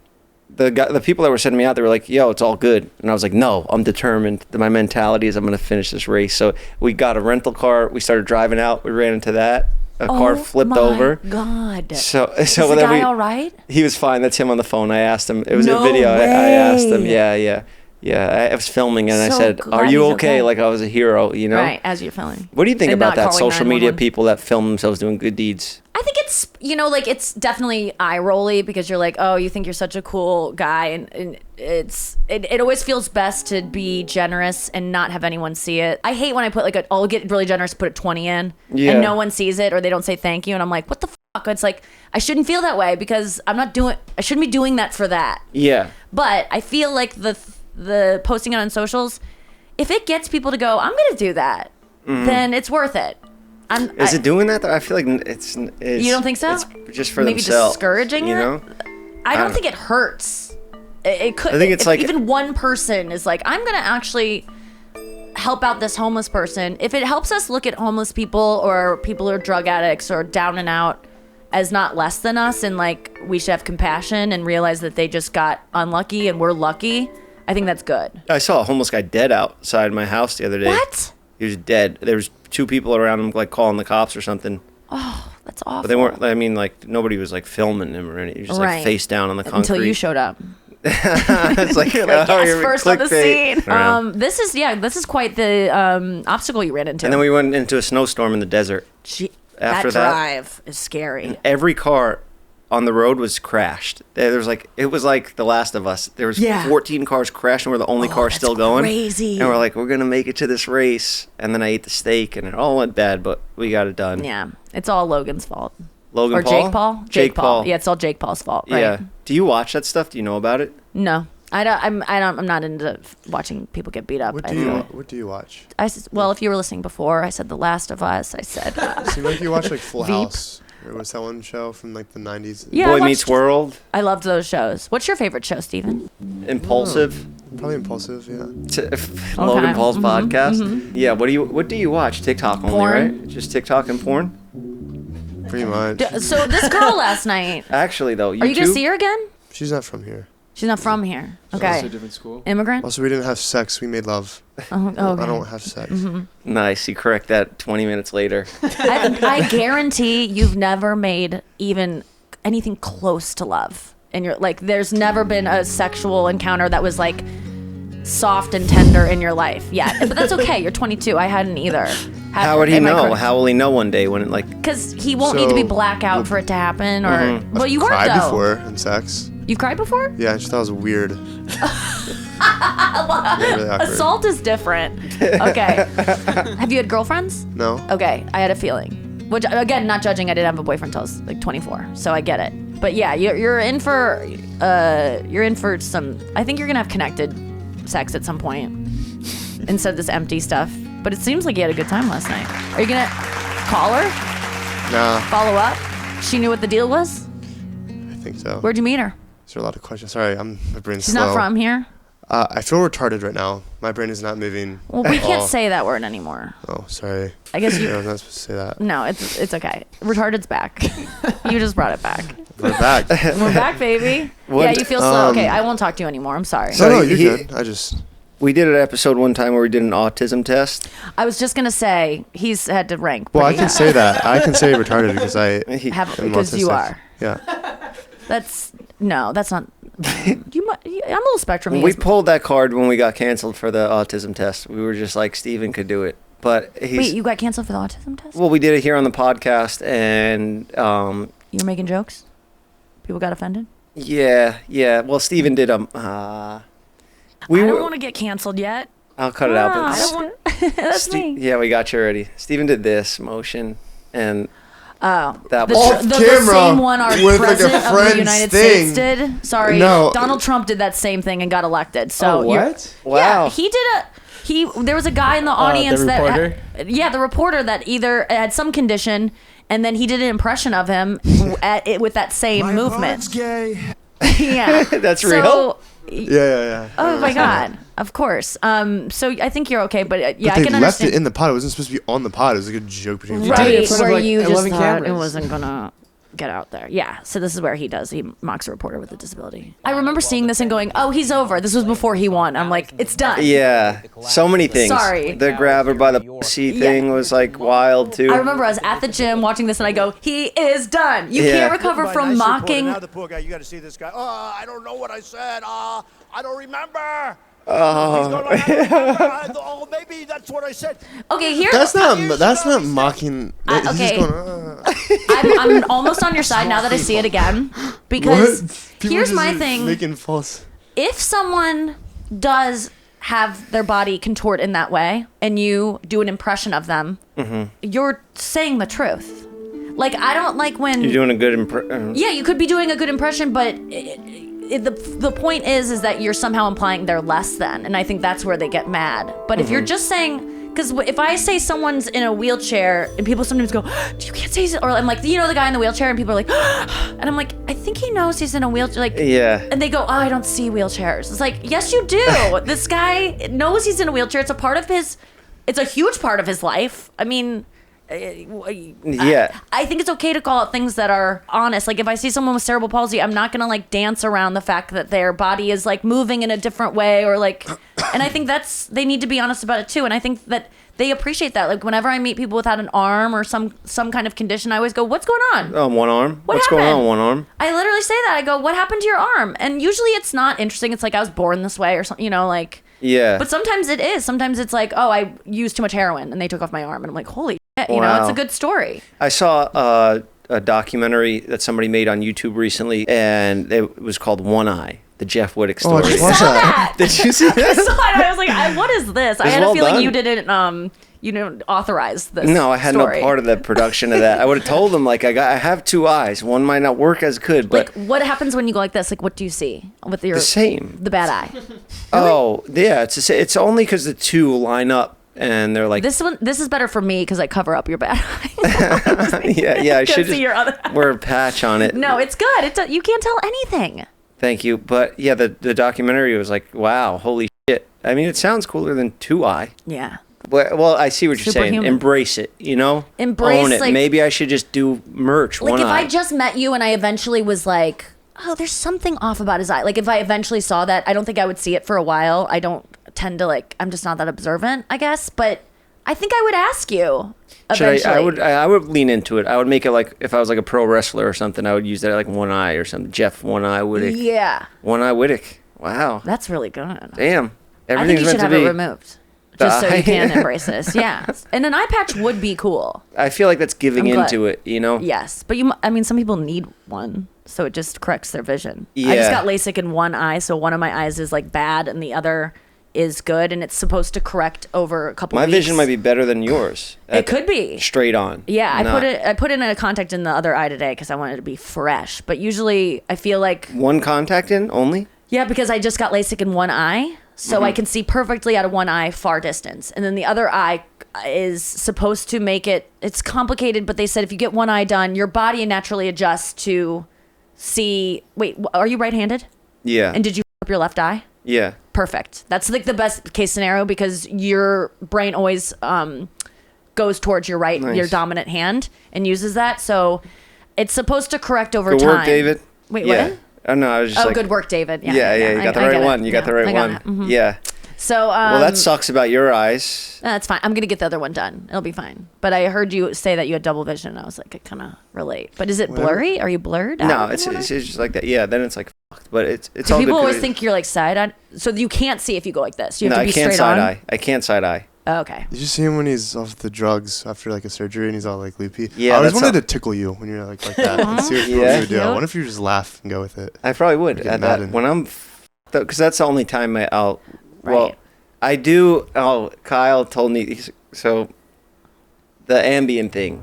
the people that were sending me out, they were like, "Yo, it's all good," and I was like, "No, I'm determined. My mentality is I'm gonna finish this race." So we got a rental car. We started driving out. We ran into that. A car flipped over. God. So Is the then guy all right? He was fine. That's him on the phone. I asked him. It was No a video. I asked him. way. Yeah. I was filming and I So said, glad "Are you he's okay?" okay. Like I was a hero, you know? Right, as you're filming. What do you think And about not that? calling Social media 911. people that film themselves doing good deeds. I think it's, like it's definitely eye rolly because you're like, oh, you think you're such a cool guy, and it always feels best to be generous and not have anyone see it. I hate when I put I'll get really generous, put a 20 in, Yeah. and no one sees it or they don't say thank you, and I'm like, what the fuck? It's like I shouldn't feel that way because I shouldn't be doing that for that. Yeah. But I feel like the posting it on socials, if it gets people to go, I'm gonna do that, then it's worth it. Is it doing that though? I feel like it's You don't think so? It's just for Maybe themselves. discouraging you it? know? I don't think it hurts. It could. I think it's if like- even one person is like, I'm gonna actually help out this homeless person. If it helps us look at homeless people or people who are drug addicts or down and out as not less than us, and like we should have compassion and realize that they just got unlucky and we're lucky, I think that's good. I saw a homeless guy dead outside my house the other day. What? He was dead. There was 2 people around him, like calling the cops or something. That's awful. But they weren't. I mean, like nobody was like filming him or anything. He was just Right. like face down on the concrete. Until you showed up. It's like, You're like, oh, yes, you're first on the clickbait. scene. I know. This is quite the obstacle you ran into. And then we went into a snowstorm in the desert. After that that- drive is scary. Every car on the road was crashed. There was like, it was like The Last of Us. There was Yeah. 14 cars crashed and we're the only car that's still going. crazy. And we're like, we're going to make it to this race. And then I ate the steak and it all went bad, but we got it done. Yeah, it's all Logan's fault. Logan Or Paul? Jake Paul? Jake Paul. Yeah, it's all Jake Paul's fault, right? Yeah. Do you watch that stuff? Do you know about it? No. I'm not into watching people get beat up. What I do you feel- What do you watch? well, if you were listening before, I said The Last of Us. I said Seemed like you watch like Full Veep. House. Or what's that one show from like the 90s? Yeah, I Boy watched- Meets World, I loved those shows. What's your favorite show, Steven? Impulsive. Probably Impulsive, yeah. Logan Paul's podcast. Yeah. What do you watch? TikTok only, Porn. right? Just TikTok and porn. Pretty much. So this girl last night, Actually, though, YouTube. are you gonna see her again? She's not from here. She's not from here. It's Okay. a different school. Immigrant? Also, we didn't have sex. We made love. Oh, okay. I don't have sex. Nice. You correct that 20 minutes later. I guarantee you've never made even anything close to love. And you're like, there's never been a sexual encounter that was like soft and tender in your life yet. But that's okay. You're 22. I hadn't either. How would he know? How will he know one day when it like? Because he won't need to be So, blackout for it to happen. Or well, you weren't Cried though. before in sex. You've cried before? Yeah, I just thought it was weird. Yeah, really awkward. Assault is different. Okay. Have you had girlfriends? No. Okay, I had a feeling. Which again, not judging. I didn't have a boyfriend till I was like 24, so I get it. But yeah, you're in for some. I think you're gonna have connected sex at some point instead of this empty stuff. But it seems like you had a good time last night. Are you gonna call her? Nah, Follow up? She knew what the deal was. I think so. Where'd you meet her? There are a lot of questions. Sorry, my brain's She's slow. not from here. I feel retarded right now. My brain is not moving. Well, we at can't all. say that word anymore. Oh, sorry. I guess you. Yeah, I'm not supposed to say that. No, it's okay. Retarded's back. You just brought it back. We're back. We're back, baby. Yeah, you feel slow. Okay, I won't talk to you anymore. I'm sorry. So no, you're he- good. I just. We did an episode one time where we did an autism test. I was just gonna say he's had to rank. Well, I pretty can say that. I can say retarded because I have am because you autistic. are. Yeah. That's that's not. I'm a little spectrum. We pulled that card when we got canceled for the autism test. We were just like, Steven could do it. But he's. Wait, you got canceled for the autism test? Well, we did it here on the podcast, and You were making jokes. People got offended. yeah. Well, Steven did we I were. don't want to get canceled yet. I'll cut it out. But I don't want. That's me. Yeah, we got you already. Steven did this motion, and Oh, that the, was. Off the camera same one our with, like, a president of the friend's United thing. States did. Sorry, No. Donald Trump did that same thing and got elected. So Oh, you're- what? Wow. Yeah, he did There was a guy in the audience the reporter? the reporter that either had some condition And then he did an impression of him with that same movement. Yeah. That's So- real? Yeah. Oh my God. Of course. So I think you're okay, but yeah, But I they can left understand. it in the pot. It wasn't supposed to be on the pot. It was like a joke between the two. Right, in front of, where like, you just 11 thought it cameras. wasn't gonna get out there. Yeah, so this is where he mocks a reporter with a disability. I remember seeing this and going, oh, he's over. This was before he won. I'm like, it's done. Yeah. So many things. Sorry. The grab her by the pussy thing was like wild too. I remember I was at the gym watching this and I go, he is done. You Yeah. can't recover from mocking. Now the poor guy, you got to see this guy. Oh, I don't know what I said. I don't remember. Oh. He's going, I don't remember. Oh, maybe that's what I said. Okay, here. That's not mocking. He's okay. just going, I'm almost on your side now that I see it again. Because People here's just my thing. Making false. If someone does have their body contort in that way and you do an impression of them, you're saying the truth. Like, I don't like when... You're doing a good impression. Yeah, you could be doing a good impression, but the point is that you're somehow implying they're less than, and I think that's where they get mad. But if you're just saying, because if I say someone's in a wheelchair, and people sometimes go, you can't say, or I'm like, you know, the guy in the wheelchair, and people are like, and I'm like, I think he knows he's in a wheelchair, like, Yeah. and they go, oh, I don't see wheelchairs. It's like, yes, you do. This guy knows he's in a wheelchair. It's a huge part of his life. I mean. Yeah. I think it's okay to call out things that are honest. Like if I see someone with cerebral palsy, I'm not gonna like dance around the fact that their body is like moving in a different way or like, and I think they need to be honest about it too. And I think that they appreciate that. Like whenever I meet people without an arm or some kind of condition, I always go, what's going on? Oh, one arm? What What's going happened? on, one arm? I literally say that. I go, what happened to your arm? And usually it's not interesting. It's like I was born this way or something, you know, like. Yeah. But sometimes it is. Sometimes it's like, oh, I used too much heroin and they took off my arm. And I'm like, holy shit, you know, Wow. it's a good story. I saw a documentary that somebody made on YouTube recently, and it was called One Eye, the Jeff Wittick Oh, I story. just I watched saw that. that. Did you see I that? saw it. I was like, what is this? I It's had a well feeling done. you didn't authorize this. No, I had story. no part of the production of that. I would have told them, like, I have two eyes. One might not work as good, but Like, what happens when you go like this? Like, what do you see with your the same. the bad eye? Oh, yeah. It's only because the two line up, and they're like, This is better for me because I cover up your bad eye. yeah, I Can should see your other eye. wear a patch on it. No, it's good. You can't tell anything. Thank you. But yeah, the documentary was like, wow, holy shit. I mean, it sounds cooler than two eye. Yeah. Well, I see what you're saying. Superhuman. Embrace it, you know? Embrace, Own it. like- Maybe I should just do merch, Like one if eye. I just met you and I eventually was like, oh, there's something off about his eye. Like if I eventually saw that, I don't think I would see it for a while. I don't tend to like, I'm just not that observant, I guess. But I think I would ask you eventually. I would lean into it. I would make it like, if I was like a pro wrestler or something, I would use that like one eye or something. Jeff One Eye Wittick. Yeah. One Eye Wittick. Wow. That's really good. Damn. I think Everything's you should meant have to it be. removed. Just so eye. you can embrace this. Yeah. And an eye patch would be cool. I feel like that's giving I'm glad. into it, you know? Yes. But some people need one. So it just corrects their vision. I Yeah. just got LASIK in one eye. So one of my eyes is like bad and the other is good. And it's supposed to correct over a couple My weeks. vision might be better than yours. It could be. Straight on. Yeah, Not I put in a contact in the other eye today because I wanted it to be fresh. But usually I feel like, one contact in only? yeah, because I just got LASIK in one eye. So I can see perfectly out of one eye far distance. And then the other eye is supposed to make it's complicated, but they said if you get one eye done, your body naturally adjusts to see. Wait, are you right-handed? Yeah. And did you f up your left eye? Yeah. Perfect. That's like the best case scenario because your brain always goes towards your right, Nice. your dominant hand, and uses that. So it's supposed to correct over Good time. work, David. Wait, yeah. what? Oh, no, I was just Oh, like... good work, David. You I got the get right it. one. You got the Yeah, right I got one. it. Mhm. Yeah. So, Well, that sucks about your eyes. that's fine. I'm gonna get the other one done. It'll be fine. But I heard you say that you had double vision. And I was like, I kind of relate. But is it blurry? Are you blurred? No, out it's in one eye? just like that. Yeah, then it's like fucked. But it's all People good. always think you're like side-eyed, so you can't see if you go like this. You have No, to be I can't straight side on. eye. I can't side eye. Oh, okay. Did you see him when he's off the drugs after like a surgery and he's all like loopy? Yeah, I always that's wanted all- to tickle you when you're like that and see what Yeah. you would do. I Cute. wonder if you just laugh and go with it. I probably would. Get At mad that, and- when I'm... Because that's the only time I'll... Well, Right. I do... Oh, Kyle told me... So, the Ambien thing.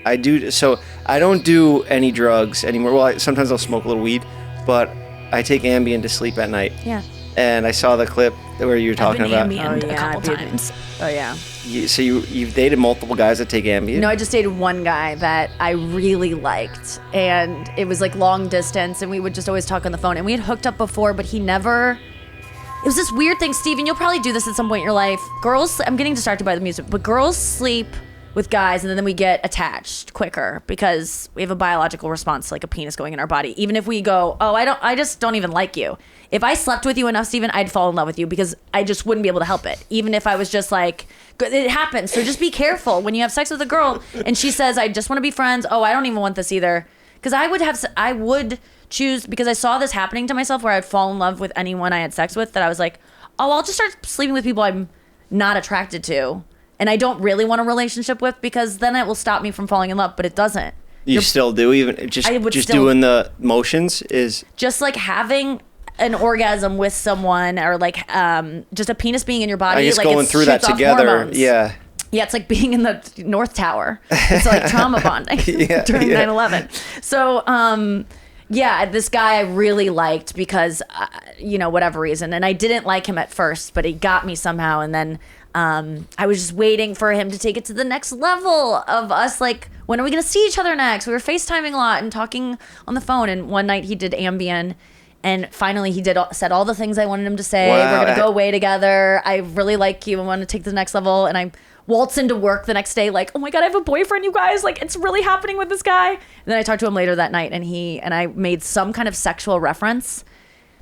I do... So, I don't do any drugs anymore. Well, sometimes I'll smoke a little weed. But I take Ambien to sleep at night. Yeah. And I saw the clip where you're talking I've about? been Ambien a couple times. Oh yeah. So you've dated multiple guys that take Ambien? No, I just dated one guy that I really liked, and it was like long distance, and we would just always talk on the phone, and we had hooked up before, but he never. It was this weird thing, Steven, you'll probably do this at some point in your life. Girls, I'm getting distracted by the music, but girls sleep with guys and then we get attached quicker because we have a biological response, like a penis going in our body. Even if we go, oh, I just don't even like you. If I slept with you enough, Steven, I'd fall in love with you because I just wouldn't be able to help it. Even if I was just like, it happens. So just be careful when you have sex with a girl and she says, I just want to be friends. Oh, I don't even want this either. Because I would choose, because I saw this happening to myself where I'd fall in love with anyone I had sex with, that I was like, oh, I'll just start sleeping with people I'm not attracted to and I don't really want a relationship with, because then it will stop me from falling in love, but it doesn't. You still do, even just doing the motions is just like having an orgasm with someone, or like just a penis being in your body. I guess like going through that together. Hormones. Yeah. Yeah, it's like being in the North Tower. It's like trauma bonding during 9/11. So, yeah, this guy I really liked because, whatever reason. And I didn't like him at first, but he got me somehow. And then I was just waiting for him to take it to the next level of us. Like, when are we going to see each other next? We were FaceTiming a lot and talking on the phone. And one night he did Ambien. And finally he said all the things I wanted him to say. Wow. We're going to go away together. I really like you. I want to take the next level. And I waltz into work the next day like, oh my God, I have a boyfriend, you guys. Like, it's really happening with this guy. And then I talked to him later that night, and I made some kind of sexual reference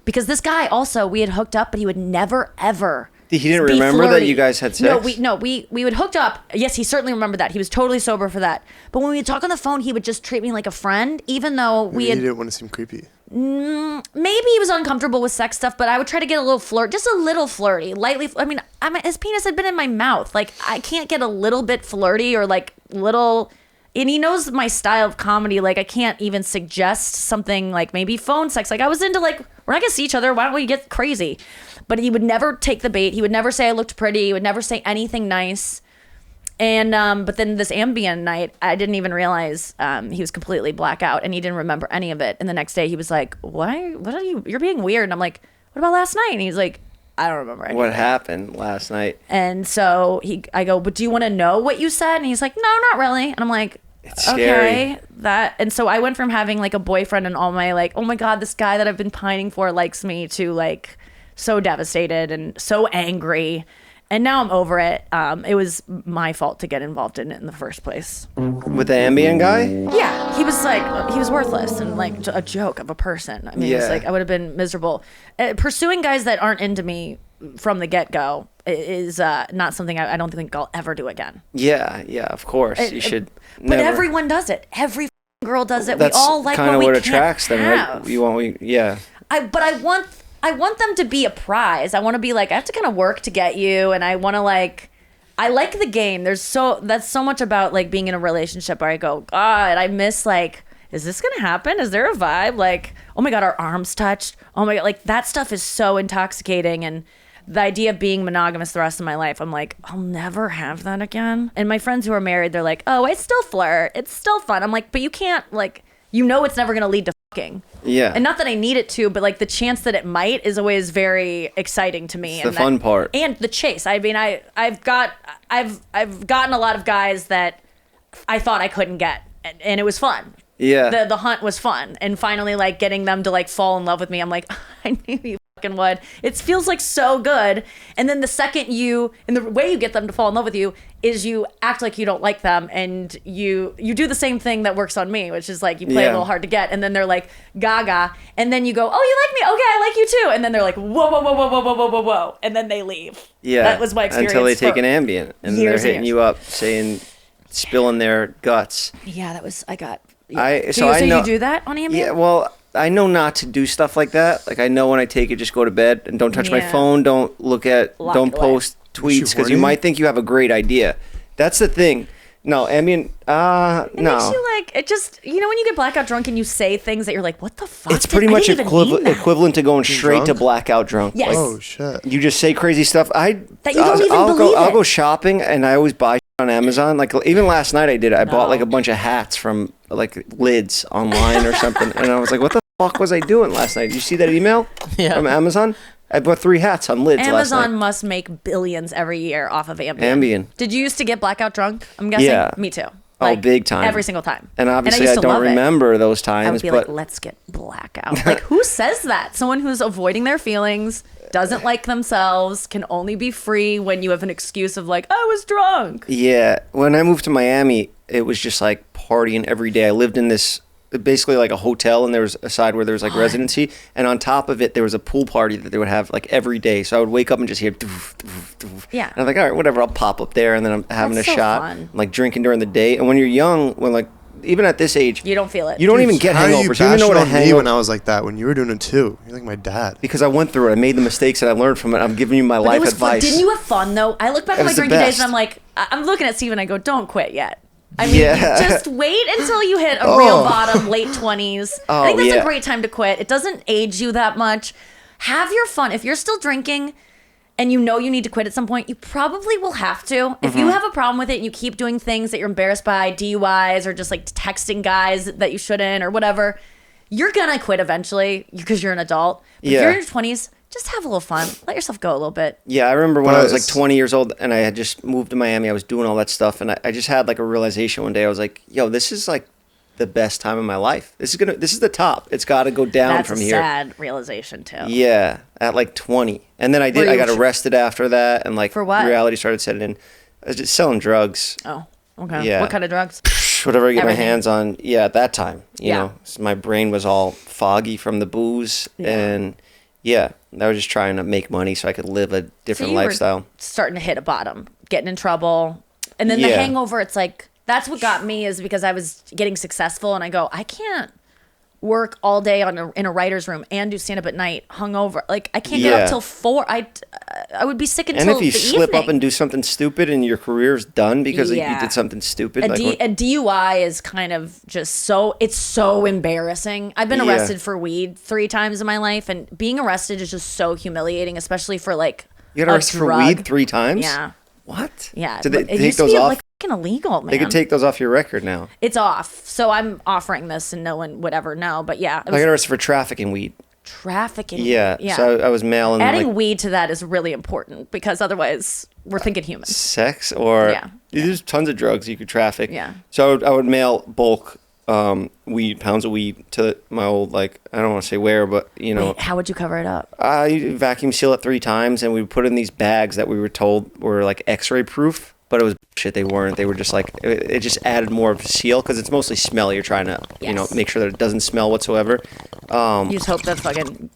because this guy also, we had hooked up, but he would never, ever He didn't remember flirty. that you guys had sex? We would hooked up. Yes, he certainly remembered that. He was totally sober for that. But when we would talk on the phone, he would just treat me like a friend, even though He didn't want to seem creepy. Maybe he was uncomfortable with sex stuff, but I would try to get a little just a little flirty, lightly. I mean, his penis had been in my mouth. Like, I can't get a little bit flirty or like little. And he knows my style of comedy. Like, I can't even suggest something like maybe phone sex. Like, I was into like, we're not gonna see each other. Why don't we get crazy? But he would never take the bait. He would never say I looked pretty. He would never say anything nice. And but then this Ambien night, I didn't even realize he was completely blackout and he didn't remember any of it. And the next day he was like, what are you, you're being weird. And I'm like, what about last night? And he's like, I don't remember anything. What happened last night? And so I go, but do you want to know what you said? And he's like, no, not really. And I'm like, it's okay, scary. And so I went from having like a boyfriend and all my like, oh my God, this guy that I've been pining for likes me, to like so devastated and so angry. And now I'm over it. It was my fault to get involved in it in the first place. With the Ambien guy? Yeah, he was worthless and like a joke of a person. I mean, it's like I would have been miserable. Pursuing guys that aren't into me from the get-go is not something I don't think I'll ever do again. Yeah, of course. You should But never. everyone does it. Every girl does it. That's we all like kind of what what we attracts can't them, have. right? I want them to be a prize. I want to be like, I have to kind of work to get you, and I want to like, I like the game. That's so much about like being in a relationship where I go, God, I miss like, is this gonna happen? Is there a vibe? Like, oh my God, our arms touched. Oh my God, like that stuff is so intoxicating. And the idea of being monogamous the rest of my life, I'm like, I'll never have that again. And my friends who are married, they're like, oh, I still flirt. It's still fun. I'm like, but you can't like, it's never gonna lead to fucking. Yeah. And not that I need it to, but like the chance that it might is always very exciting to me. It's the fun part. And the chase. I mean, I've gotten a lot of guys that I thought I couldn't get, and it was fun. Yeah. The hunt was fun, and finally like getting them to like fall in love with me. I'm like, I knew you fucking would. It feels like so good. And then the second and the way you get them to fall in love with you is you act like you don't like them, and you do the same thing that works on me, which is like you play a little hard to get, and then they're like gaga, and then you go, oh, you like me? Okay, I like you too. And then they're like, whoa, whoa, whoa, whoa, whoa, whoa, whoa, whoa, whoa, and then they leave. Yeah. That was my experience. Until they take an Ambien and they're hitting you up saying, spilling their guts. Yeah, that was, I got. Yeah. So you do that on Ambien? Yeah, well, I know not to do stuff like that. Like, I know when I take it, just go to bed and don't touch my phone. Don't don't post tweets, because you might think you have a great idea. That's the thing. No, Ambien, It no. makes you like, it just, when you get blackout drunk and you say things that you're like, what the fuck? It's pretty much I didn't even mean that. equivalent to going straight to blackout drunk. Yes. Like, Oh, shit. you just say crazy stuff. That you don't even believe I'll it. go shopping, and I always buy on Amazon. Like, even last night I did it. I bought like a bunch of hats from like lids online or something, and I was like, what the fuck was I doing last night? Did you see that email from Amazon? I bought 3 hats on lids last Amazon night. must make billions every year off of Ambien. Ambien. Did you used to get blackout drunk? I'm guessing. Yeah. Me too. Oh, big time. Every single time. And obviously, I I used to don't love it. remember those times. I would be but like, let's get blackout. Like, who says that? Someone who's avoiding their feelings, doesn't like themselves, can only be free when you have an excuse of like, I was drunk. yeah, when I moved to Miami, it was just like partying every day. I lived in this basically like a hotel, and there was a side where there was like residency, and on top of it there was a pool party that they would have like every day. So I would wake up and just hear doof, doof, doof. Yeah. And I'm like, all right, whatever, I'll pop up there, and then I'm having That's a so shot. fun. I'm like drinking during the day. And when you're young, when like even at this age, You don't feel it. you don't even get How are you hangovers. You don't even know bashing what a on me hangover. when I was like that? When you were doing it too, you're like my dad. Because I went through it. I made the mistakes and I learned from it. I'm giving you my But life it was advice. fun. Didn't you have fun though? I look back It at my was the drinking days best. and I'm like, I'm looking at Steve and I go, don't quit yet. I mean, Yeah. just wait until you hit a real bottom, late 20s. I think that's a great time to quit. It doesn't age you that much. Have your fun. If you're still drinking and you know you need to quit at some point, you probably will have to. If you have a problem with it and you keep doing things that you're embarrassed by, DUIs or just like texting guys that you shouldn't or whatever, you're gonna quit eventually because you're an adult. But if Yeah. you're in your 20s, just have a little fun. Let yourself go a little bit. Yeah, I remember when I was like But- 20 years old and I had just moved to Miami. I was doing all that stuff, and I just had like a realization one day. I was like, "Yo, this is like the best time of my life. This is the top. It's got to go down That's from a here." sad realization too. Yeah, at like 20, and then I Were you got arrested after that, and like For what? reality started setting in. I was just selling drugs, Oh, okay. Yeah. What kind of drugs? whatever I get Everything. my hands on. Yeah, at that time, you Yeah. know, so my brain was all foggy from the booze, Yeah. and yeah, I was just trying to make money so I could live a different you were lifestyle. starting to hit a bottom, getting in trouble. And then the Yeah. hangover, it's like, that's what got me, is because I was getting successful and I go, I can't work all day in a writer's room and do stand up at night hungover. Like, I can't get Yeah. up till 4. I would be sick until And if you the slip evening. up and do something stupid and your career's done because you Yeah. did something stupid, a, like D- a DUI is kind of just it's so embarrassing. I've been Yeah. arrested for weed 3 times in my life, and being arrested is just so humiliating, especially for like you got a arrested for drug. weed 3 times? Yeah. What? Yeah. Did they But it take used to those be off? like fucking illegal, man. They could take those off your record now. It's off. So I'm offering this and no one would ever know. But yeah, it I was got arrested for trafficking weed. trafficking. Yeah. Yeah. So I was mailing Adding like weed to that is really important because otherwise we're thinking humans. sex or Yeah. there's tons of drugs you could traffic. Yeah. So I would mail bulk weed, pounds of weed to my old, like, I don't want to say where, but you know, Wait, how would you cover it up? I vacuum seal it 3 times, and we would put it in these bags that we were told were like X-ray proof, but it was shit. They weren't. They were just like it just added more of a seal because it's mostly smell. You're trying to you know Yes. make sure that it doesn't smell whatsoever. You just hope the fucking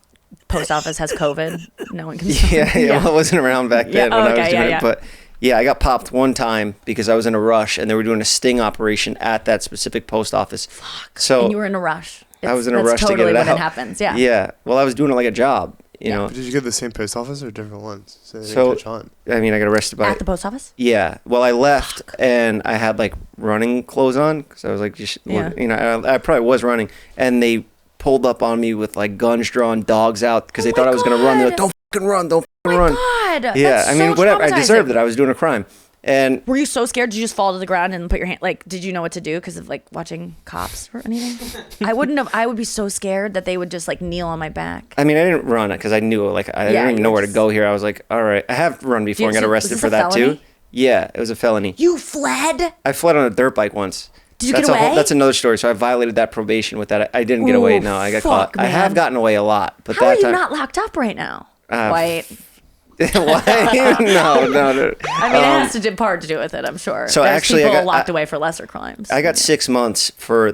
post office has COVID. No one can smell it. Yeah. Well, I wasn't around back Yeah, then when I was okay, doing yeah. it, but. Yeah, I got popped one time because I was in a rush and they were doing a sting operation at that specific post office. Fuck. So And you were in a rush. I was in a That's rush totally to get it when out. it happens. Yeah. Yeah. Well, I was doing it like a job, you know. But did you get the same post office or different ones? So they So didn't catch on. I mean, I got arrested by At the post office? Yeah. Well, I left and I had like running clothes on because I was like, just, Yeah. you know, I probably was running, and they pulled up on me with like guns drawn, dogs out because they thought I was gonna run. They're like, "Don't fucking run! Don't fucking run!" God. Yeah. That's I mean, so whatever. I deserved traumatizing. it. I was doing a crime, and Were you so scared? Did you just fall to the ground and put your hand? Like, did you know what to do because of like watching cops or anything? I wouldn't have. I would be so scared that they would just like kneel on my back. I mean, I didn't run it because I knew like I Yeah, didn't even you know where to just- go here. I was like, all right, I have run before and got was arrested this for a that too. felony? Yeah, it was a felony. You fled? I fled on a dirt bike once. Did you that's get away? That's another story. So I violated that probation with that. I didn't get away. Ooh, No, I got fuck, caught. I have man. gotten away a lot, but How that are you time. not locked up right now? Uh, White. Why? No. I mean, it has to do part to do with it. I'm sure. So There's actually, I people got- locked away for lesser crimes. I got 6 months for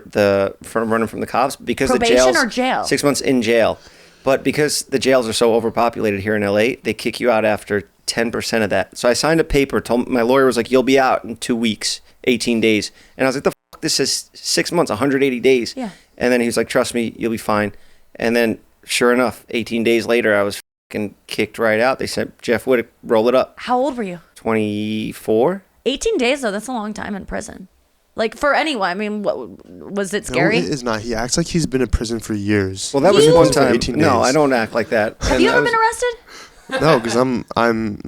running from the cops because Probation the jails or jail? 6 months in jail, but because the jails are so overpopulated here in LA, they kick you out after 10% of that. So I signed a paper. Told my lawyer was like, "You'll be out in 2 weeks, 18 days," and I was like, "The fuck? This is 6 months, 180 days." Yeah. And then he was like, "Trust me, you'll be fine." And then sure enough, 18 days later, I was fucking kicked right out. They said, "Jeff Wood, roll it up." How old were you? 24. 18 days though. That's a long time in prison. Like for anyone. I mean, what was it scary? No, it is not. He acts like he's been in prison for years. Well, that was You- one For time. 18 No, days. I don't act like that. Have And you I ever was- been arrested? No, because I'm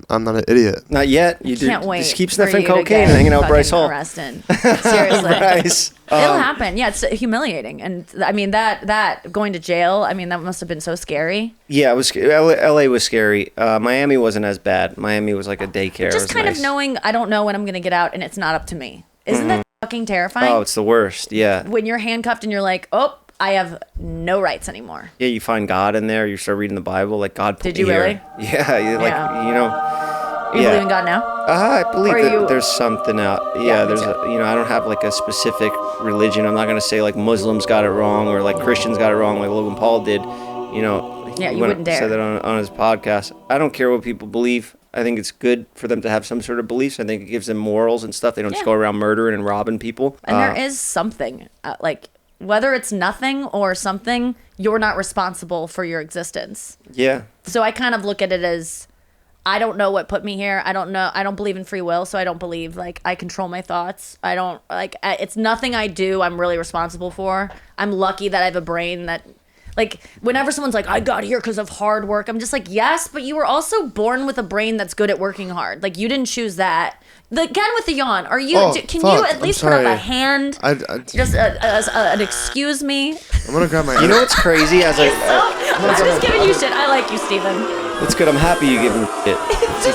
not an idiot. Not yet. You Can't wait. Just keep for sniffing you to cocaine get and hanging out with Bryce fucking Hall. Arrested. Seriously. Bryce. It'll happen. Yeah, it's humiliating. And I mean, that going to jail, I mean, that must have been so scary. Yeah, it was. LA was scary. Miami wasn't as bad. Miami was like a daycare. Just It was kind nice. of knowing I don't know when I'm going to get out and it's not up to me. Isn't that fucking terrifying? Oh, it's the worst. Yeah. When you're handcuffed and you're like, oh, I have no rights anymore. Yeah, you find God in there. You start reading the Bible. Like, God put Did me you here. really? Yeah. Yeah. You know. You Yeah. believe in God now? I believe Or that you- there's something out. Yeah, me there's too. I don't have like a specific religion. I'm not going to say like Muslims got it wrong or like Christians got it wrong like Logan Paul did. You know, Yeah, you when wouldn't I dare. said that on his podcast. I don't care what people believe. I think it's good for them to have some sort of beliefs. I think it gives them morals and stuff. They don't just Yeah. go around murdering and robbing people. And there is something, like, whether it's nothing or something, you're not responsible for your existence. Yeah. So I kind of look at it as, I don't know what put me here. I don't know. I don't believe in free will, so I don't believe like I control my thoughts. I don't like. It's nothing I do. I'm really responsible for. I'm lucky that I have a brain that, like, whenever someone's like, I got here because of hard work, I'm just like, yes, but you were also born with a brain that's good at working hard. Like, you didn't choose that. The guy with the yawn. Are you? Oh, Can fuck, you at I'm least put up sorry. a hand? I Just an excuse me. I'm gonna grab my. You know what's crazy? As I, I'm just giving you shit. I like you, Steven. it's good. I'm happy you give me shit.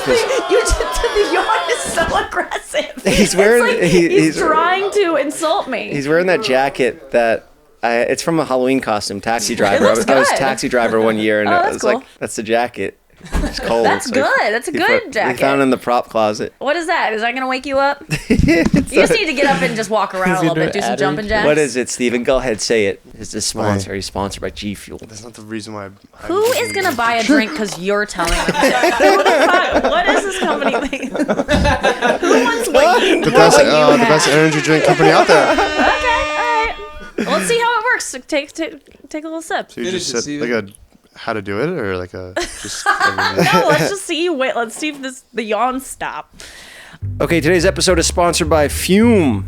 The yawn is so aggressive. He's wearing- It's like he's trying to insult me. He's wearing that jacket that. It's from a Halloween costume, Taxi Driver. looks I was good. Taxi Driver one year, and Oh, I that's was cool. like, "That's the jacket." It's cold. That's So good. That's a good jacket. We found it in the prop closet. What is that? Is that gonna wake you up? You just need to get up and just walk around a Is he little bit, do doing some ad jumping read? jacks. What is it, Steven? Go ahead, say it. It's a sponsor. Why? He's sponsored by G Fuel. That's not the reason why. Who is gonna buy a drink because you're telling them? Who the fuck? What is this company thing? Who wants what you, The what best, you the have? best energy drink company out there. Okay, all right. Well, let's see how it works. Take a little sip. So you Finish just it, said Steven. like a how to do it or like a just. everything? No, let's just see. Wait, let's see if the yawns stop. Okay, today's episode is sponsored by Fume.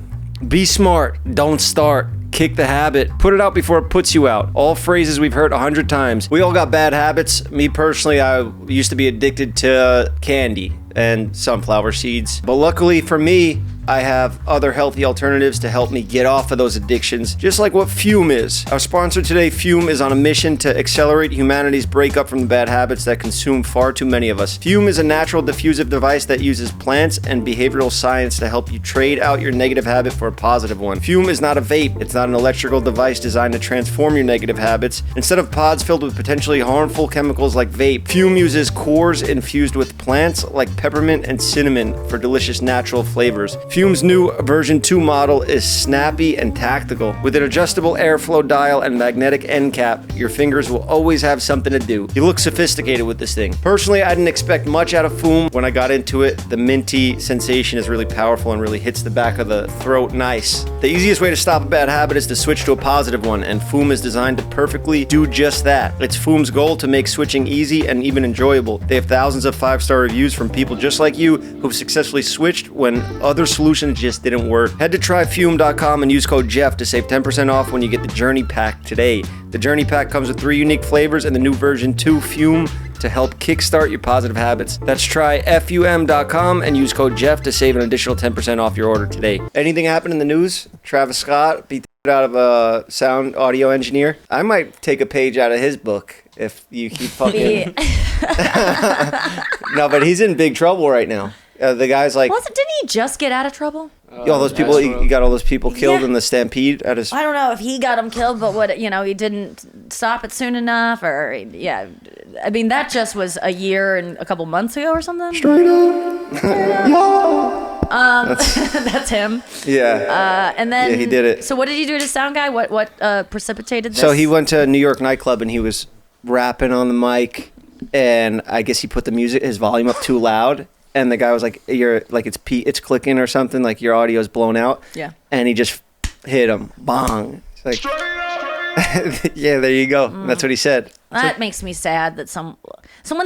Be smart. Don't start. Kick the habit. Put it out before it puts you out. All phrases we've heard 100 times. We all got bad habits. Me personally, I used to be addicted to candy and sunflower seeds. But luckily for me, I have other healthy alternatives to help me get off of those addictions, just like what Fume is. Our sponsor today, Fume, is on a mission to accelerate humanity's breakup from the bad habits that consume far too many of us. Fume is a natural diffusive device that uses plants and behavioral science to help you trade out your negative habit for a positive one. Fume is not a vape. It's not an electrical device designed to transform your negative habits. Instead of pods filled with potentially harmful chemicals like vape, Fume uses cores infused with plants like peppermint and cinnamon for delicious natural flavors. Fume's new version 2 model is snappy and tactical. With an adjustable airflow dial and magnetic end cap, your fingers will always have something to do. You look sophisticated with this thing. Personally, I didn't expect much out of Fume. When I got into it, the minty sensation is really powerful and really hits the back of the throat nice. The easiest way to stop a bad habit is to switch to a positive one, and Fume is designed to perfectly do just that. It's Fume's goal to make switching easy and even enjoyable. They have thousands of 5-star reviews from people just like you who've successfully switched when other solutions just didn't work. Head to tryfume.com and use code Jeff to save 10% off when you get the Journey Pack today. The Journey Pack comes with 3 unique flavors and the new version 2 Fume to help kickstart your positive habits. That's tryfum.com and use code Jeff to save an additional 10% off your order today. Anything happened in the news? Travis Scott beat the out of a sound audio engineer. I might take a page out of his book if you keep fucking... No, but he's in big trouble right now. The guy's like... Didn't he just get out of trouble? all those people, he got all those people killed in the stampede at his... I don't know if he got him killed, but he didn't stop it soon enough, or yeah. I mean, that just was a year and a couple months ago or something. Straight up. That's him. Yeah. And then Yeah, he did it. So what did he do to sound guy? What precipitated this? So he went to a New York nightclub and he was rapping on the mic, and I guess he put his volume up too loud, and the guy was like, it's clicking or something, like your audio's blown out. Yeah. And he just hit him. Bong. It's like, yeah, there you go. That's what he said. That makes me sad that someone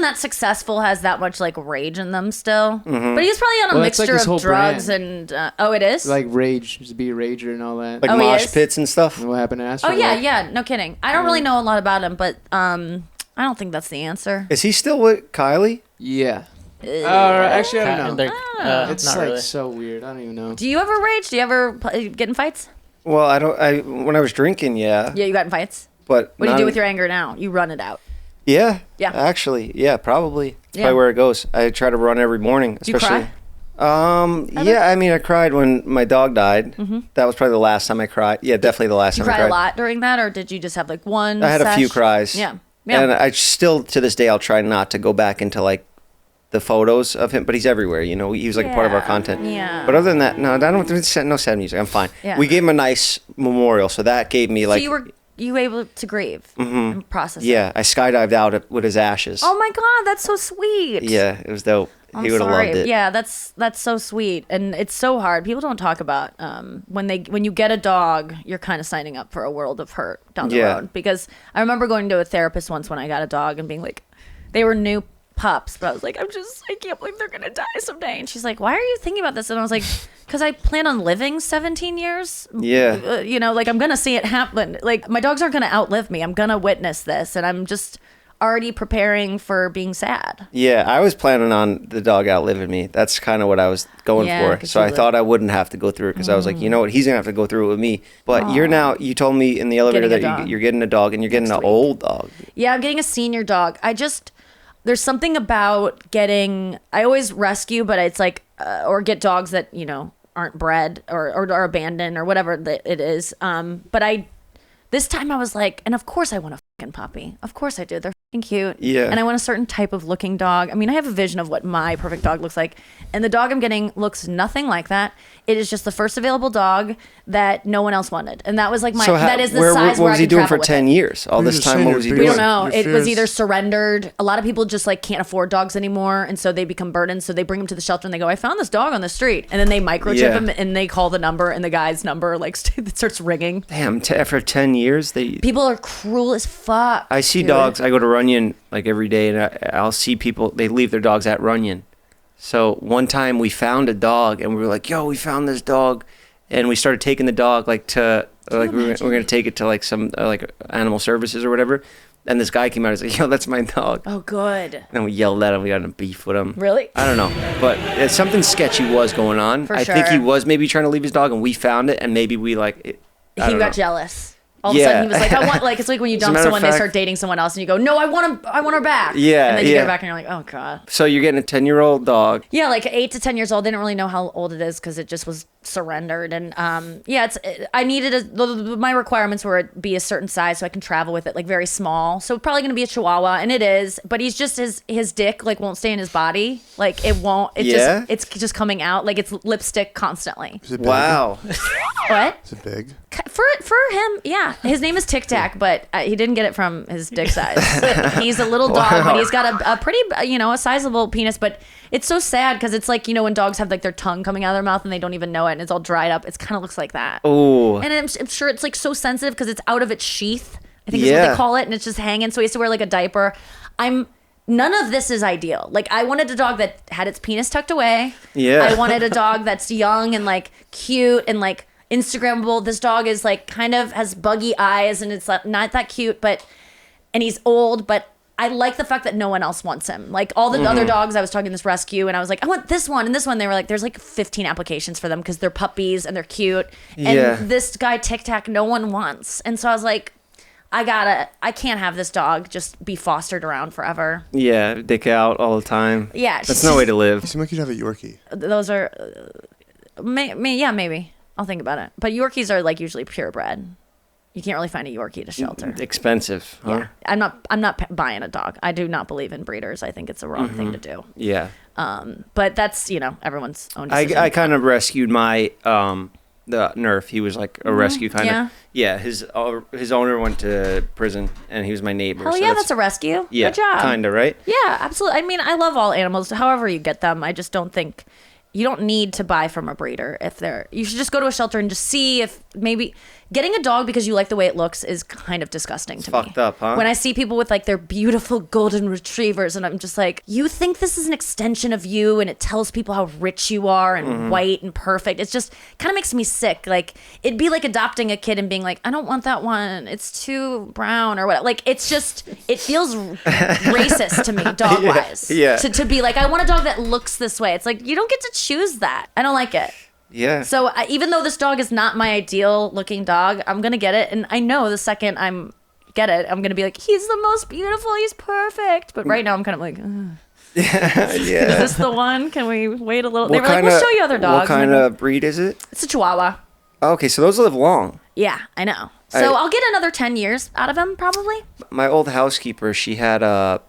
that successful has that much like rage in them still. Mm-hmm. But he's probably on a Well, that's like mixture his of whole drugs brand. and it is. Like rage, just be a rager and all that. Like he mosh is? pits and stuff. And what happened to Oh Astronaut? yeah, no kidding. I don't really know a lot about him, but I don't think that's the answer. Is he still with Kylie? Yeah. Actually, I don't know. It's Not like really. so weird. I don't even know. Do you ever rage? Do you ever get in fights? Well, when I was drinking, yeah. Yeah, you got in fights. But What do you do with your anger now? You run it out. Yeah. Yeah. Actually, yeah, probably. That's Yeah. probably where it goes. I try to run every morning, Do you especially. cry? Yeah, I mean, I cried when my dog died. That was probably the last time I cried. Yeah, definitely the last You time I cried cried. a lot during that, or did you just have like one? I had a few sesh? cries. Yeah. Yeah. And I still, to this day, I'll try not to go back into like the photos of him, but he's everywhere. You know, he was like a part of our content. Yeah. But other than that, no, I don't. No sad music. I'm fine. Yeah. We gave him a nice memorial, so that gave me like. So you were able to grieve and process it? Yeah, I skydived out with his ashes. Oh my God, that's so sweet. Yeah, it was dope. I'm He would have sorry. loved it. Yeah, that's so sweet, and it's so hard. People don't talk about when you get a dog, you're kind of signing up for a world of hurt down the Yeah. road. Because I remember going to a therapist once when I got a dog and being like, they were new pups, but I was like, I can't believe they're gonna die someday. And she's like, why are you thinking about this? And I was like, because I plan on living 17 years. Yeah. You know, like I'm gonna see it happen. Like my dogs aren't gonna outlive me. I'm gonna witness this, and I'm just already preparing for being sad. Yeah, I was planning on the dog outliving me. That's kind of what I was going Yeah, for. 'cause So you I thought I wouldn't have to go through it because I was like, you know what, he's gonna have to go through it with me. But you told me in the elevator Getting a that dog. you're getting a dog and you're getting an old dog. Yeah, I'm getting a senior dog. There's something about I always rescue, but it's like, or get dogs that, you know, aren't bred or are abandoned or whatever that it is. But this time I was like, and of course I want a fucking puppy. Of course I do. They're fucking cute. Yeah. And I want a certain type of looking dog. I mean, I have a vision of what my perfect dog looks like. And the dog I'm getting looks nothing like that. It is just the first available dog that no one else wanted. And that was like that is the size what where was I he can doing travel for with 10 it. years? All I'm this just time, saying what your was he We doing? don't know. Your It was fears- either surrendered. A lot of people just like can't afford dogs anymore, and so they become burdens. So they bring them to the shelter and they go, "I found this dog on the street," and then they microchip Yeah. him and they call the number, and the guy's number like it starts ringing. Damn, for 10 years, People are cruel as fuck. I see dude. dogs. I go to Runyon like every day, and I'll see people. They leave their dogs at Runyon. So one time we found a dog, and we were like, "Yo, we found this dog," and we started taking the dog like to like we're gonna take it to like some like animal services or whatever. And this guy came out and was like, "Yo, that's my dog." Oh, good. And we yelled at him. We got in a beef with him. Really? I don't know, but something sketchy was going on. For I think he sure. was maybe trying to leave his dog, and we found it, and maybe we like. I He don't got know. jealous. All of a sudden, he was like, "I want." Like it's like when you As a dump matter of someone, they fact- start dating someone else, and you go, "No, I want her back." Yeah, And then you get yeah. her back, and you're like, "Oh God." So you're getting a 10-year-old dog. Yeah, like 8 to 10 years old. They didn't really know how old it is because it just was surrendered. And yeah, I needed my requirements were it be a certain size so I can travel with it, like very small. So probably gonna be a Chihuahua, and it is. But he's just his dick like won't stay in his body. Like it won't. Yeah? It's just coming out like it's lipstick constantly. Is it big? Wow. What? Is it big? For him, yeah. His name is Tic Tac, but he didn't get it from his dick size. He's a little dog, but he's got a pretty, a sizable penis. But it's so sad because it's like, when dogs have like their tongue coming out of their mouth and they don't even know it and it's all dried up. It kind of looks like that. Oh. And I'm sure it's like so sensitive because it's out of its sheath. I think is what Yeah. they call it, and it's just hanging. So he has to wear like a diaper. None of this is ideal. Like I wanted a dog that had its penis tucked away. Yeah. I wanted a dog that's young and like cute and like Instagrammable. This dog is like kind of has buggy eyes and it's like, not that cute, and he's old, but I like the fact that no one else wants him. Like all the other dogs, I was talking to this rescue and I was like, I want this one and this one. They were like, there's like 15 applications for them because they're puppies and they're cute. And Yeah. this guy Tic Tac, no one wants. And so I was like, I can't have this dog just be fostered around forever. Yeah, dick out all the time. Yeah. That's no way to You live. seem like you'd have a Yorkie. Those are, yeah, maybe. I'll think about it. But Yorkies are like usually purebred. You can't really find a Yorkie to shelter. Expensive, huh? Yeah, I'm not buying a dog. I do not believe in breeders. I think it's a wrong thing to do. Yeah. But that's everyone's own decision. I kind of rescued my the Nerf. He was like a rescue kind Yeah. of. Yeah. His owner went to prison and he was my neighbor. Hell so yeah, that's a rescue. yeah, Good job. kind of right. Yeah, absolutely. I mean, I love all animals. However you get them, I just don't think you don't need to buy from a breeder you should just go to a shelter and just see if maybe getting a dog because you like the way it looks is kind of disgusting to me. Fucked up, huh? When I see people with like their beautiful golden retrievers and I'm just like, you think this is an extension of you and it tells people how rich you are and white and perfect. It's just kind of makes me sick. Like it'd be like adopting a kid and being like, I don't want that one. It's too brown or whatever. Like it feels racist to me, dog wise. Yeah. To be like, I want a dog that looks this way. It's like, you don't get to choose that. I don't like it. Yeah. So even though this dog is not my ideal looking dog, I'm going to get it. And I know the second I'm going to be like, he's the most beautiful. He's perfect. But right now I'm kind of like, ugh. Yeah. Is this the one? Can we wait a little? They were like, we'll show you other dogs. What kind of breed is it? It's a Chihuahua. Okay, so those live long. Yeah, I know. So I'll get another 10 years out of him probably. My old housekeeper, she had a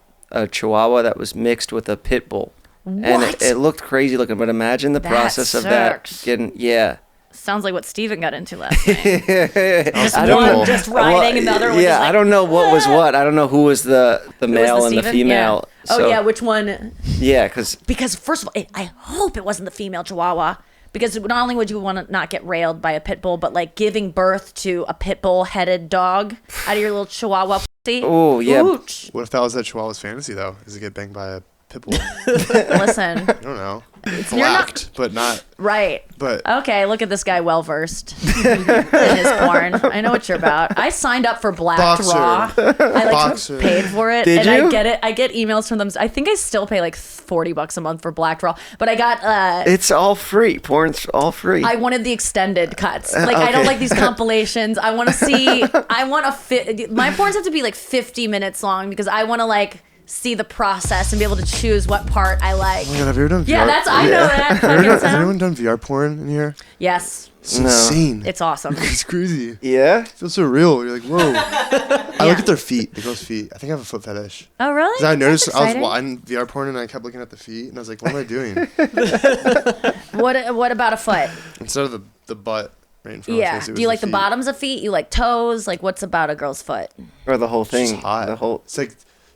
Chihuahua that was mixed with a pit bull. What? And it looked crazy looking, but imagine the process of that sucks. getting, yeah. Sounds like what Steven got into last night. I don't know. Just riding and the other one just like, I don't know what was what. I don't know who was the male and the Steven? female. Yeah. So, Oh yeah, which one? Yeah, because First of all, I hope it wasn't the female Chihuahua. Because not only would you want to not get railed by a pit bull, but like giving birth to a pit bull headed dog out of your little Chihuahua pussy. Oh yeah. Ooch. What if that was that Chihuahua's fantasy though? Is it get banged by a pit bull? Listen. I don't know. You're not- Blacked, but not. Right. But Okay, look at this guy well versed in his porn. I know what you're about. I signed up for Black Boxer. Raw. I Boxer. paid for it. Did and you? I get it. I get emails from them. I think I still pay like $40 a month for Black Raw. But I got it's all free. Porn's all free. I wanted the extended cuts. Like I don't like these compilations. I want to see my porns have to be like 50 minutes long because I want to like see the process and be able to choose what part I like. oh my god, have you ever done VR? Yeah, I know that. Has anyone done VR porn in here? Yes. It's insane. It's awesome. It's crazy. yeah? It feels so real. You're like, whoa. I look at their feet, the girls' feet. I think I have a foot fetish. Oh, really? 'Cause I noticed That's I was exciting. watching VR porn and I kept looking at the feet and I was like, what am I doing? What about a foot? Instead of the butt right in front of my Yeah. face, it Do you was like the feet. bottoms of feet? You like toes? Like what's about a girl's foot? Or the whole It's thing. just hot. The whole.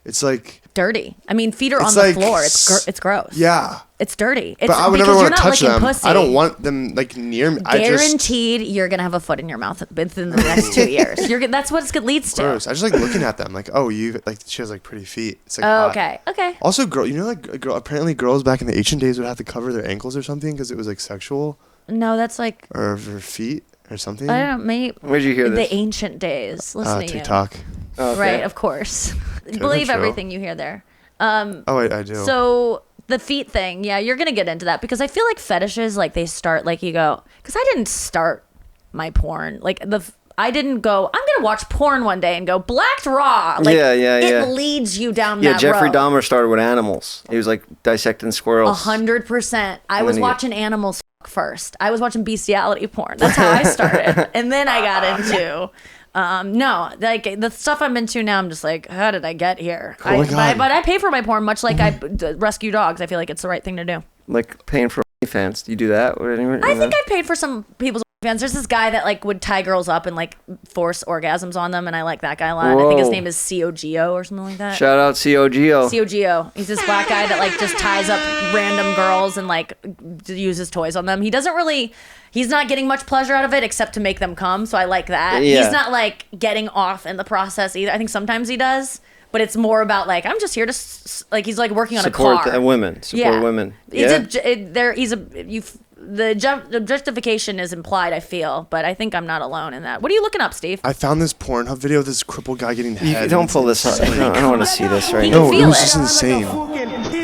It's like Dirty. I mean, feet are on It's the like floor. It's gross. yeah. It's dirty. It's But I would because never you're want not to touch licking them. pussy. I don't want them like near me. Guaranteed, you're gonna have a foot in your mouth within the next 2 years. That's what it leads to. Gross. I just like looking at them. Like, oh, you like she has like pretty feet. It's like Oh, hot. okay. Also, apparently girls back in the ancient days would have to cover their ankles or something because it was like sexual No, that's like or their feet or something. I don't know. Maybe Where'd you hear this? the ancient days. Listen to TikTok. Oh, okay. you. Right, of course. Believe true. everything you hear there. Oh, I do. So the feet thing, yeah, you're gonna get into that because I feel like fetishes, like they start, like you go, because I didn't start my porn, like I didn't go, I'm gonna watch porn one day and go blacked raw. Like, Yeah. It leads you down Yeah, that Jeffrey road. Dahmer started with animals. He was like dissecting squirrels. 100%. I And was then you- watching animals first. I was watching bestiality porn. That's how I started, and then I got into. No, like the stuff I'm into now, I'm just like, how did I get here? Oh my God. But I pay for my porn, much like I rescue dogs. I feel like it's the right thing to do. Like paying for fans. Do you do that? Or anyone? I think I paid for some people's fans. There's this guy that like would tie girls up and like force orgasms on them, and I like that guy a lot. I think his Whoa. name is COGO or something like that. Shout out COGO. COGO. He's this black guy that like just ties up random girls and like uses toys on them. He's not getting much pleasure out of it except to make them come. So I like that. Yeah. He's not like getting off in the process either. I think sometimes he does, but it's more about like, I'm just here to like, he's like working on Support a car. the women. Support women. Yeah. The objectification is implied, I feel, but I think I'm not alone in that. What are you looking up, Steve? I found this Pornhub video of this crippled guy getting You head. don't pull this up. I don't want to see this right He now. can No, feel it was it. just insane.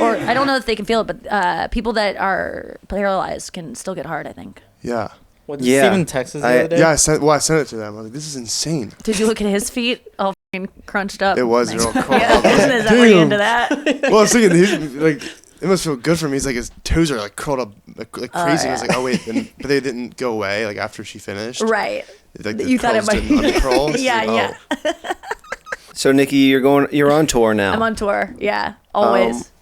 Or I don't know if they can feel it, but people that are paralyzed can still get hard, I think. Yeah. What did Yeah. Steven text us the I- other day? Yeah, I sent it to them. I was like, this is insane. Did you look at his feet all f***ing crunched up? It was real cool. Yeah, is that were you into that? Well, I was thinking, he's like, it must feel good for me. He's like, his toes are like curled up like crazy. I was like, oh wait, but they didn't go away like after she finished. Right. Like the You thought it curls might- didn't uncurl. It's Yeah, like, yeah. oh. So Nikki, you're on tour now. I'm on tour. Yeah, always.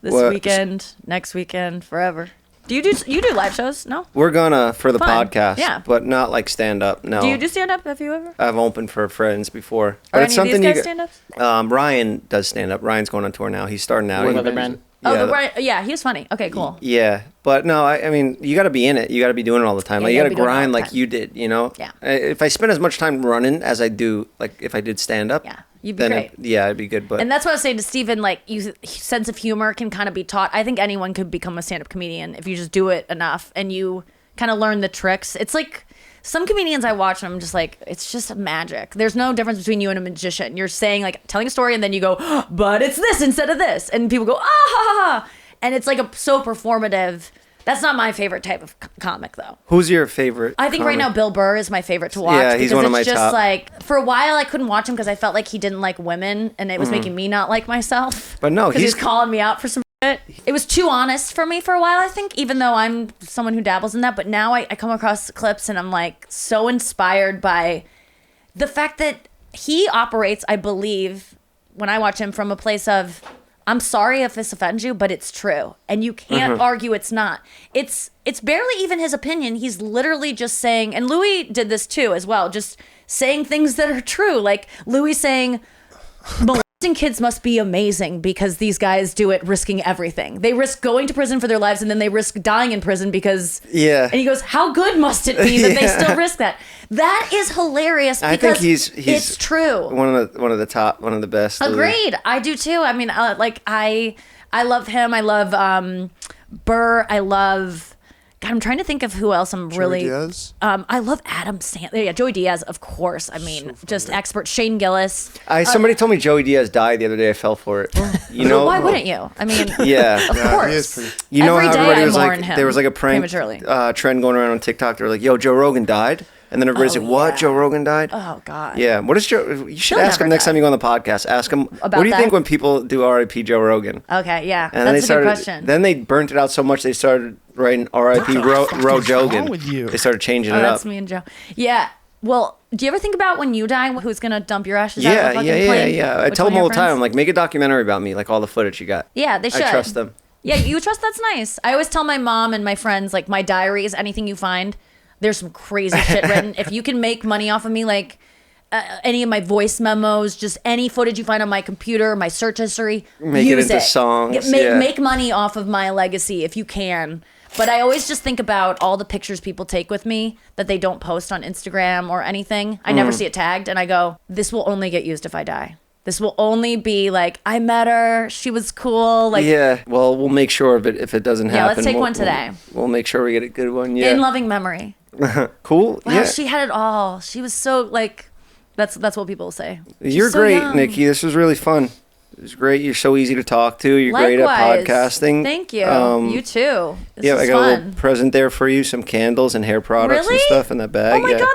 This what- weekend, next weekend, forever. Do you do live shows? No. We're gonna for the Fun. podcast, Yeah. but not like stand up. No. Do you do stand up? Have you ever? I've opened for friends before, Are but it's any of something these you. guys stand ups? Ryan does stand up. Ryan's going on tour now. He's starting out. What He- other band? Yeah, he was funny. Okay, cool. Yeah, but no, I mean, you got to be in it. You got to be doing it all the time. Yeah, Like you you gotta got to be doing it all grind the like time. you did. You know. Yeah. If I spend as much time running as I do, like if I did stand up. Yeah, you'd be then great. it'd be good. But And that's what I was saying to Steven, like, sense of humor can kind of be taught. I think anyone could become a stand-up comedian if you just do it enough and you kind of learn the tricks. It's like some comedians I watch and I'm just like, it's just magic. There's no difference between you and a magician. You're saying, like, telling a story and then you go, but it's this instead of this. And people go, ah, ha, ha, ha. And it's like so performative. That's not my favorite type of comic, though. who's your favorite? I think right now comic? Bill Burr is my favorite to watch. Yeah, he's because one of it's my just top. like, for a while I couldn't watch him because I felt like he didn't like women and it was making me not like myself. But no, because he's he's calling me out for some shit. It was too honest for me for a while, I think, even though I'm someone who dabbles in that. But now I come across clips and I'm like so inspired by the fact that he operates, I believe, when I watch him, from a place of, I'm sorry if this offends you, but it's true. And you can't argue it's not. It's barely even his opinion. He's literally just saying, and Louis did this too as well, just saying things that are true. Like Louis saying, molesting kids must be amazing because these guys do it risking everything. They risk going to prison for their lives and then they risk dying in prison because... Yeah. And he goes, how good must it be that they still risk that? That is hilarious because I think he's it's true. One of the top, one of the best. Agreed. I do too. I mean, I love him. I love Burr. I love. God, I'm trying to think of who else I'm really. Diaz? I love Adam Sandler. Yeah, Joey Diaz, of course. I mean, just expert. Shane Gillis. Somebody told me Joey Diaz died the other day. I fell for it. You know Why wouldn't you? I mean, Yeah. of course. he is pretty- You know Every how day everybody I was mourn like, him there was like a prank prematurely. trend going around on TikTok. They were like, "Yo, Joe Rogan died," and then everybody's Oh, like, "What? yeah. Joe Rogan died?" Oh God. Yeah. What is Joe? You should He'll ask him never next die. time you go on the podcast. Ask him, About what do you that? think when people do R.I.P. Joe Rogan? Okay. Yeah. And then That's a good question. Then they burnt it out so much they started writing R.I.P. Ro Jogan. with you? They started changing Oh, it that's up. me and Joe. Yeah. Well, do you ever think about when you die, who's gonna dump your ashes out of a Yeah, fucking yeah, plane? yeah. I Which tell one them of all your the time. friends? I'm like, make a documentary about me, like all the footage you got. Yeah, they should. I trust them. Yeah, you trust. That's nice. I always tell my mom and my friends, like, my diaries, anything you find, there's some crazy shit written. If you can make money off of me, like any of my voice memos, just any footage you find on my computer, my search history, Make it use into songs, yeah. Make money off of my legacy if you can. But I always just think about all the pictures people take with me that they don't post on Instagram or anything. I never see it tagged, and I go, this will only get used if I die. This will only be like, I met her, she was cool. Like, Yeah, well, we'll make sure of it if it doesn't Yeah, happen. let's take we'll- one today. We'll make sure we get a good one. Yeah. in loving memory. Cool. Wow, yeah. she had it all. She was so like, that's what people say. You're She's so great, young. Nikki. This was really fun. It was great. You're so easy to talk to. You're great at Likewise. podcasting. Thank you. Um, You too. This yeah, is I got a fun. little present there for you. Some candles and hair products Really? and stuff in that bag. Oh my yeah. god,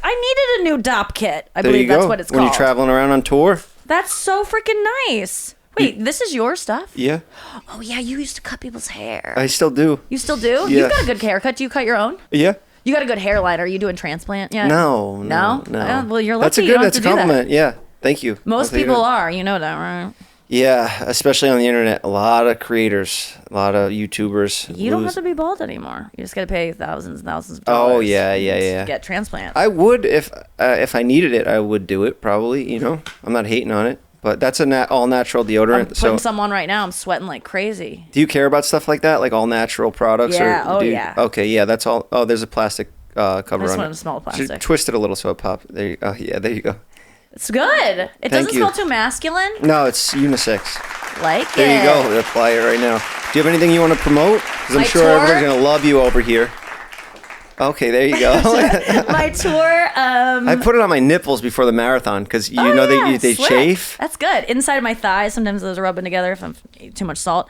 I needed a new DOP kit. I There believe you go. that's what it's when called. you're traveling around on tour. That's so freaking nice. Wait, this is your stuff? Yeah, Oh yeah, you used to cut people's hair. I still do. You still do? Yeah. You've got a good haircut. Do you cut your own? Yeah. You got a good hairline. Are you doing transplant yet? No. No? Well, you're lucky. That's a You good. don't have That's a to do that. compliment. Yeah. Thank you. Most I'll take people it. are. You know that, right? Yeah, especially on the internet. A lot of creators, a lot of YouTubers. You don't lose- have to be bald anymore. You just got to pay thousands and thousands of dollars. Oh yeah, yeah, to yeah. Get transplants. I would if I needed it. I would do it probably. You know, I'm not hating on it, but that's a all natural I'm deodorant. putting So, some on right now. I'm sweating like crazy. do you care about stuff like that, like all natural products? Yeah, Or oh, do you- yeah. Okay, yeah, that's all. Oh, there's a plastic cover I just on wanted it. to smell the Should plastic. twist it a little so it pops. There. You, oh yeah, there you go. It's good. It doesn't you. smell too masculine. No, it's unisex. Like There it. you go. Apply it right now. Do you have anything you want to promote? Because I'm My sure tour? everybody's gonna love you over here. Okay, there you go. My tour. I put it on my nipples before the marathon because you know yeah, they slick. chafe. That's good. Inside of my thighs, sometimes those are rubbing together if I'm eating too much salt.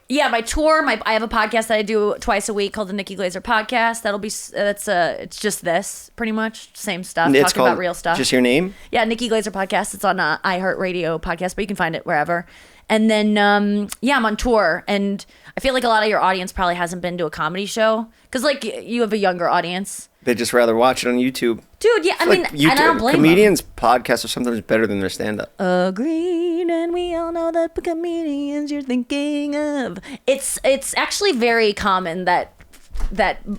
Yeah, my tour. I have a podcast that I do twice a week called the Nikki Glaser Podcast. It's just this pretty much same stuff, It's talking called about real stuff. Just your name. Yeah, Nikki Glaser Podcast. It's on iHeartRadio podcast, but you can find it wherever. And then, I'm on tour, and I feel like a lot of your audience probably hasn't been to a comedy show because, like, you have a younger audience. They just rather watch it on YouTube. Dude, yeah, I mean, Like, and I don't blame comedians' podcasts are sometimes better than their stand-up. Agreed, and we all know that the comedians you're thinking of. It's actually very common that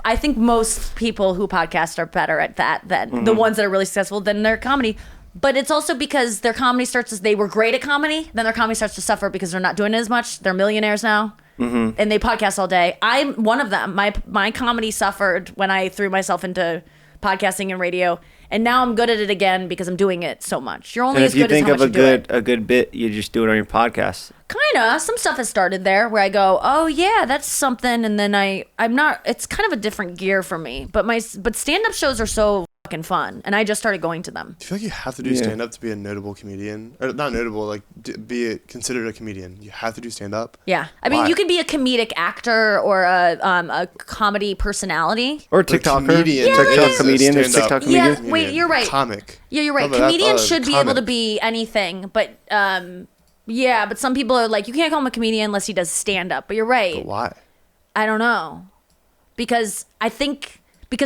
I think most people who podcast are better at that than the ones that are really successful than their comedy. But it's also because their comedy they were great at comedy, then their comedy starts to suffer because they're not doing it as much. They're millionaires now. And they podcast all day. I'm one of them. My comedy suffered when I threw myself into podcasting and radio, and now I'm good at it again because I'm doing it so much. You're only And as if you good as think how of much you do it. a good bit, you just do it on your podcast. Kinda. Some stuff has started there where I go, oh yeah, that's something, and then I'm not. It's kind of a different gear for me. But stand-up shows are so fucking fun, and I just started going to them. Do you feel like you have to do stand-up to be a notable comedian? Or not notable, like considered a comedian. You have to do stand-up? Yeah. I mean, Why? you can be a comedic actor or a comedy personality. Or But a TikToker. comedian TikTok is a comedian. There's stand-up TikTok comedians. Yeah, wait, you're right. Comic. Yeah, you're right. Oh, but that- Comedians should be able to comic. be anything, but yeah, but some people are like, you can't call him a comedian unless he does stand-up. But you're right. But why? I don't know. Because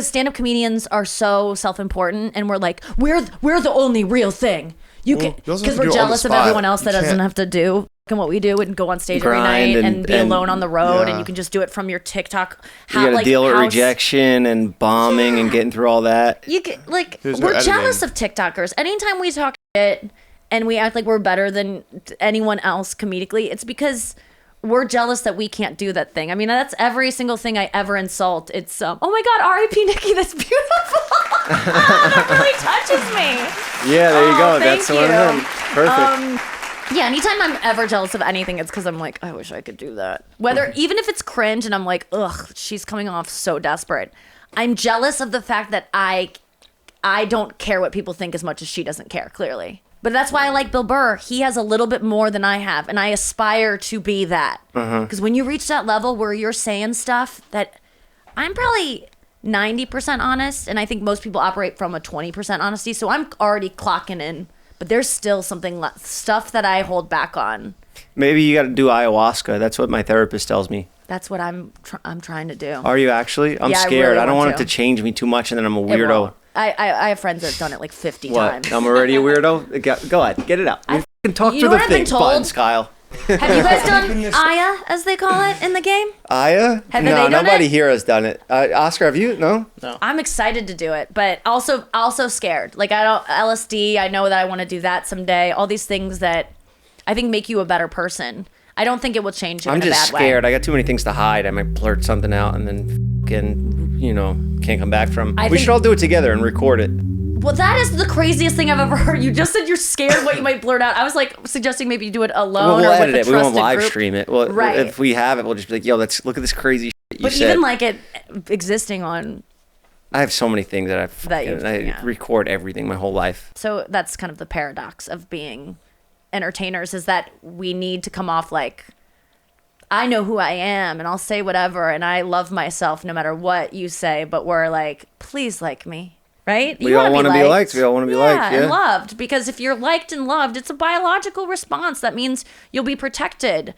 stand-up comedians are so self-important, and we're like, we're the only real thing. You can, you also have because to we're do it on the jealous of spot. everyone else You that doesn't can't- have to do what we do and go on stage every Grind night and- and be and- alone on the road, and yeah. you can just do it from your TikTok. You got to deal with house- rejection and bombing and getting through all that. You get like There's no we're editing. jealous of TikTokers. Anytime we talk shit and we act like we're better than anyone else comedically, it's because we're jealous that we can't do that thing. I mean, that's every single thing I ever insult. It's oh my God, R.I.P. Nikki, that's beautiful. That really touches me. Yeah, there you Oh, go. thank That's one of you. them. Perfect. Yeah, anytime I'm ever jealous of anything, it's because I'm like, I wish I could do that. Whether even if it's cringe and I'm like, ugh, she's coming off so desperate. I'm jealous of the fact that I don't care what people think as much as she doesn't care, clearly. But that's why I like Bill Burr. He has a little bit more than I have, and I aspire to be that. Because when you reach that level where you're saying stuff that I'm probably 90% honest, and I think most people operate from a 20% honesty, so I'm already clocking in. But there's still stuff that I hold back on. Maybe you got to do ayahuasca. That's what my therapist tells me. That's what I'm trying to do. Are you actually? I'm Yeah, I scared. really I don't want want it to. to change me too much, and then I'm a It weirdo. won't. I have friends that have done it like 50 What? times. I'm already a weirdo? Go ahead. Get it out. You can talk you through know the what I've been thing. told? Buttons, Kyle. Have you guys done Aya, as they call it in the game? Aya? Have No, they done nobody it? here has done it. Oscar, have you? No? I'm excited to do it, but also scared. Like I don't LSD. I know that I want to do that someday. All these things that I think make you a better person. I don't think it will change you I'm in a just bad scared. way. I got too many things to hide. I might blurt something out and then fucking, can't come back from. I We think- should all do it together and record it. Well, that is the craziest thing I've ever heard. You just said you're scared what you might blurt out. I was like suggesting maybe you do it alone We'll or with edit a it. We won't trusted live group. stream it. Well, Right. if we have it, we'll just be like, yo, let's look at this crazy shit you But said. even like it existing on, I have so many things that I yeah. record everything my whole life. so that's kind of the paradox of being entertainers, is that we need to come off like, I know who I am and I'll say whatever and I love myself no matter what you say, but we're like, please like me. Right? We all want to be liked. We all want to be liked. Yeah. and loved. Because if you're liked and loved, it's a biological response. That means you'll be protected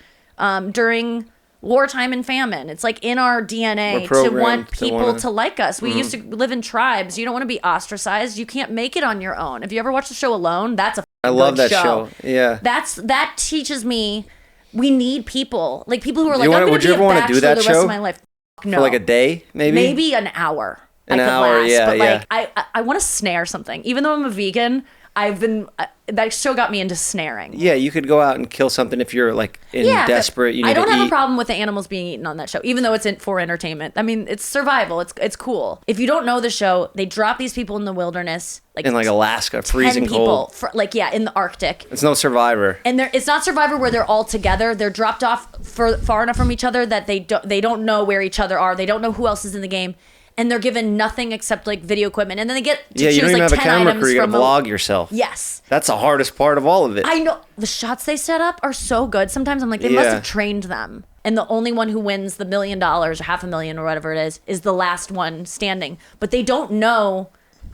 during wartime and famine. It's like in our DNA We're to programmed want to people wanna- to like us. We used to live in tribes. You don't want to be ostracized. You can't make it on your own. If you ever watch the show Alone, that's a I good love that show. Yeah. That teaches me we need people. Like people who are You like, wanna- I'm going would to you be ever a wanna bachelor do that the rest show? of my life. No. For like a day, maybe? Maybe an hour. An I could hour, last, yeah, but yeah. like I want to snare something. Even though I'm a vegan, I've been that show got me into snaring. Yeah, you could go out and kill something if you're like But desperate. You need I don't to have eat. a problem with the animals being eaten on that show, even though it's for entertainment. I mean, it's survival. It's cool. If you don't know the show, they drop these people in the wilderness, like In like Alaska, 10 freezing people, cold. in the Arctic. It's no Survivor. And it's not Survivor where they're all together. They're dropped off far enough from each other that they don't know where each other are. They don't know who else is in the game. And they're given nothing except like video equipment. And then they get to Yeah, choose you don't even like have a 10 camera items crew. You gotta from vlog yourself. Yes. That's the hardest part of all of it. I know. The shots they set up are so good. Sometimes I'm like, they must Yeah. have trained them. And the only one who wins the $1 million or $500,000 or whatever it is the last one standing. But they don't know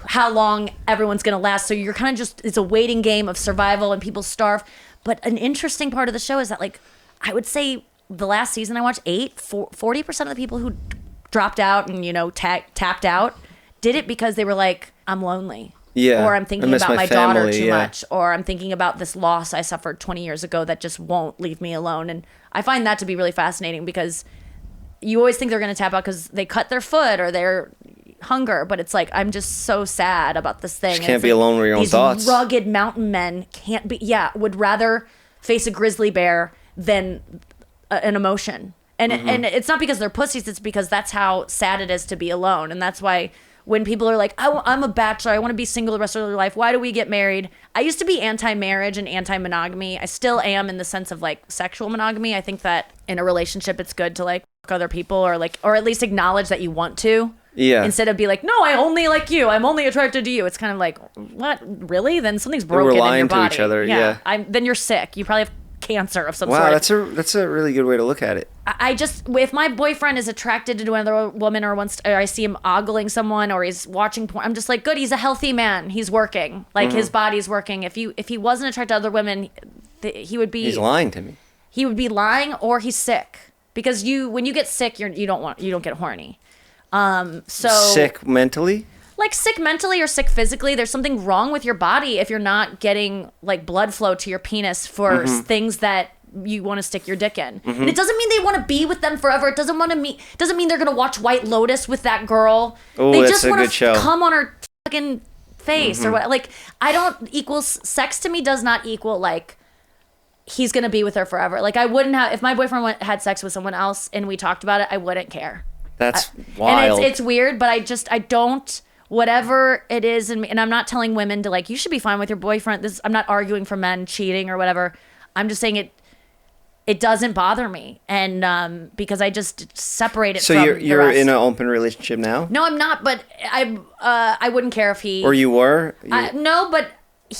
how long everyone's going to last. So you're kind of it's a waiting game of survival and people starve. But an interesting part of the show is that, like, I would say the last season I watched, 40% of the people who dropped out and, tapped out did it because they were like, I'm lonely. Yeah, Or I'm I thinking miss about my my daughter family, too yeah. much. Or I'm thinking about this loss I suffered 20 years ago that just won't leave me alone. And I find that to be really fascinating because you always think they're going to tap out because they cut their foot or they're hunger, but it's like I'm just so sad about this thing. You can't be alone with your own thoughts. These rugged mountain men would rather face a grizzly bear than an emotion. And and it's not because they're pussies, it's because that's how sad it is to be alone. And that's why when people are like, I'm a bachelor, I want to be single the rest of their life, why do we get married? I used to be anti-marriage and anti-monogamy. I still am in the sense of like sexual monogamy. I think that in a relationship it's good to like fuck other people or at least acknowledge that you want to. Yeah. Instead of be like, no, I only like you, I'm only attracted to you. It's kind of like, what? Really? Then something's broken We're in your lying body. to each other. Yeah. Then you're sick. You probably have cancer of some sort. Wow, that's a really good way to look at it. I just, if my boyfriend is attracted to another woman or I see him ogling someone or he's watching porn, I'm just like, good, he's a healthy man. He's working. Like his body's working. If he wasn't attracted to other women, he would be. He's lying to me. He would be lying or he's sick. Because when you get sick, you don't get horny. So Sick mentally? Like sick mentally or sick physically, there's something wrong with your body if you're not getting like blood flow to your penis for things that you want to stick your dick in. And it doesn't mean they want to be with them forever. It doesn't mean they're gonna watch White Lotus with that girl. Oh, they that's just a want good show. to come on her fucking face or what. Like sex to me does not equal like he's gonna be with her forever. Like I wouldn't have if my boyfriend had sex with someone else and we talked about it, I wouldn't care. That's wild. And it's weird, but I don't. Whatever it is, and I'm not telling women to like, you should be fine with your boyfriend. I'm not arguing for men cheating or whatever. I'm just saying it doesn't bother me, and because I just separate it. So from you're the rest. in an open relationship now? No, I'm not. But I wouldn't care if he. Or you were? No, but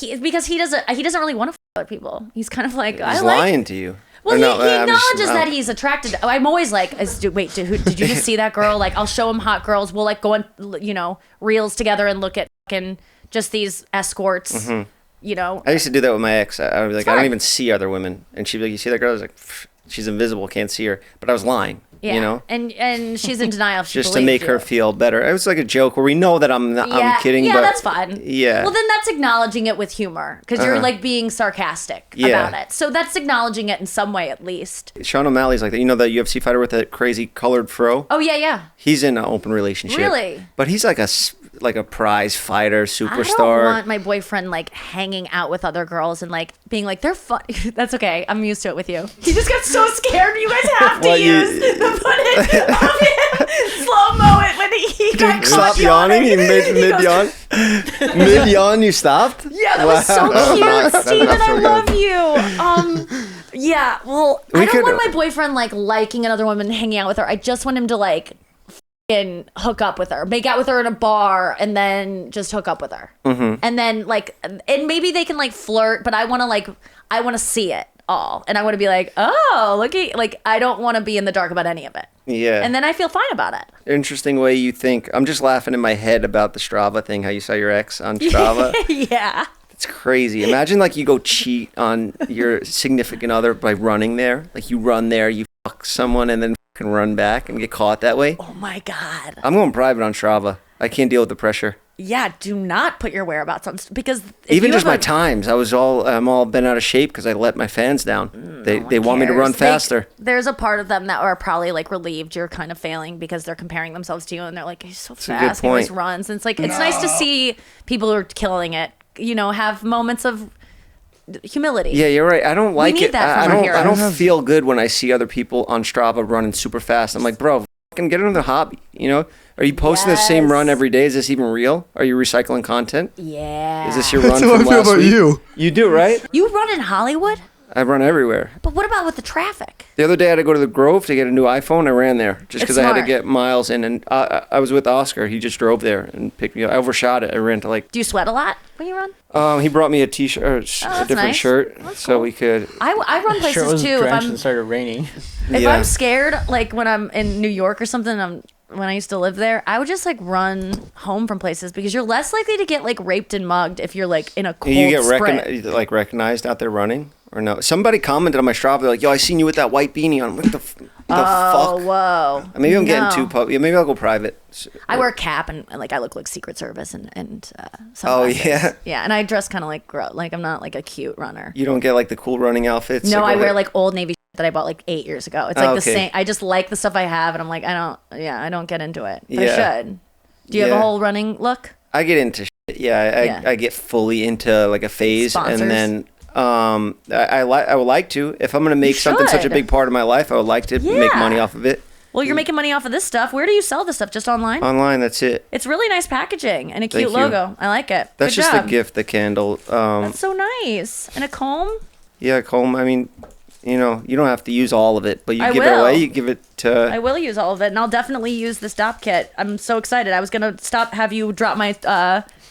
because he doesn't really want to other people. He's kind of like He's lying to you. Well, Or he no, I'm acknowledges just- that he's attracted. I'm always like, wait, did you just see that girl? Like, I'll show him hot girls. We'll like go on, reels together and look at fucking just these escorts. I used to do that with my ex. I was like, I don't even see other women, and she'd be like, "You see that girl?" I was like, "Pfft, she's invisible, can't see her." But I was lying. Yeah. And she's in denial. If she Just to make her feel better. It was like a joke where we know that I'm kidding. Yeah, but that's fine. Yeah. Well, then that's acknowledging it with humor because you're like being sarcastic about it. So that's acknowledging it in some way at least. Sean O'Malley's like that. You know the UFC fighter with that crazy colored fro? Oh yeah. He's in an open relationship. Really? But he's like a prize fighter, superstar. I don't want my boyfriend like hanging out with other girls and like being like they're fun. That's okay. I'm used to it with you. He just got so scared. You guys have to use the footage of him slow-mo it when he got caught Stop yawning. You mid goes, yawn. Mid yawn. You stopped. Yeah, that was so cute, nice. Steven. That's so I love you. Yeah. Well, I don't want my boyfriend like liking another woman and hanging out with her. I just want him to like and hook up with her, make out with her in a bar, and then just hook up with her. And then like, and maybe they can like flirt, but I want to see it all, and I want to be like, oh, look at like I don't want to be in the dark about any of it. Yeah. And then I feel fine about it. Interesting way you think. I'm just laughing in my head about the Strava thing. How you saw your ex on Strava. Yeah. It's crazy. Imagine like you go cheat on your significant other by running there. Like you run there, you fuck someone, and then can run back and get caught that way. Oh my God. I'm going private on Strava. I can't deal with the pressure. Yeah, do not put your whereabouts on because if Even you just have my a- times. I'm all bent out of shape because I let my fans down. They want me to run cares? faster. There's a part of them that are probably like relieved you're kind of failing because they're comparing themselves to you and they're like, he's so a good fast, he always point. runs. And it's like it's nice to see people who are killing it, have moments of humility. Yeah, you're right. I don't like need it. that from I our don't. I heroes. don't feel good when I see other people on Strava running super fast. I'm like, bro, fucking get another hobby. Are you posting the same Yes. run every day? Is this even real? Are you recycling content? Yeah. Is this your run That's how I from feel last about week? you. You do, right? You run in Hollywood? I run everywhere. But what about with the traffic? The other day I had to go to the Grove to get a new iPhone. I ran there just It's because I had to smart. get miles in. And I was with Oscar. He just drove there and picked me up. I overshot it. I ran to like. Do you sweat a lot when you run? He brought me a T-shirt, or a that's different nice. shirt, That's so cool. we could. I run Sure, it places was too. drenched and started raining. If Yeah. I'm scared, like when I'm in New York or something, when I used to live there, I would just like run home from places because you're less likely to get like raped and mugged if you're like in a cold You get sprint. recognized out there running or no? Somebody commented on my Strava. They're like, "Yo, I seen you with that white beanie on." What the fuck? Whoa. Maybe I'm getting No. too public. Maybe I'll go private. I wear a cap and like I look like Secret Service and Oh, sunglasses. yeah? Yeah, and I dress kind of like like I'm not like a cute runner. You don't get like the cool running outfits. No, I go wear ahead. like Old Navy that I bought like 8 years ago. It's like the okay. same. I just like the stuff I have, and I'm like I don't get into it. But Yeah. I should. Do you have a whole running look? I get into shit. Yeah, Yeah. I get fully into like a phase, Sponsors. and then I would like to, if I'm gonna make something such a should. big part of my life, I would like to make money off of it. Well, you're making money off of this stuff. Where do you sell this stuff? Just online? Online, that's it. It's really nice packaging and a Thank cute you. logo. I like it. That's Good just job. a gift, the candle. That's so nice. And a comb? Yeah, comb. I mean, you know, you don't have to use all of it, but you I give it will. away. You give it to. I will use all of it, and I'll definitely use this DOP kit. I'm so excited. I was going to have you drop my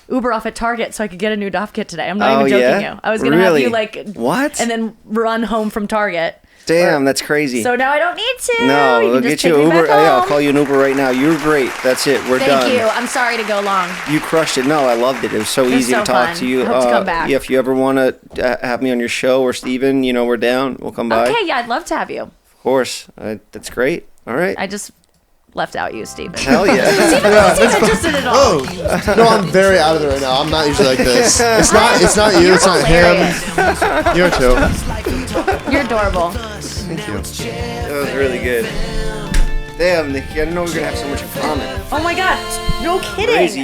Uber off at Target so I could get a new DOP kit today. I'm not even joking you. I was going to have you What? And then run home from Target. Damn, that's crazy. So now I don't need to. No, You we'll can just get you take an me Uber. back Yeah, I'll home. call you an Uber right now. You're great. That's it. We're done. Thank you. I'm sorry to go long. You crushed it. No, I loved it. It was so was easy so to talk fun. to you. I hope to come back. Yeah, if you ever want to have me on your show or Steven, you know, we're down. We'll come by. Okay, yeah, I'd love to have you. Of course. That's great. All right. I just left out you, Steven. Hell yeah. Steven wasn't interested at all. Oh, no, I'm very out of it right now. I'm not usually like this. It's not you. You're It's not hilarious. him. You too. You're adorable. Thank you. That was really good. Damn, Nikki, I didn't know we were going to have so much in common. Oh my god, no kidding. Crazy.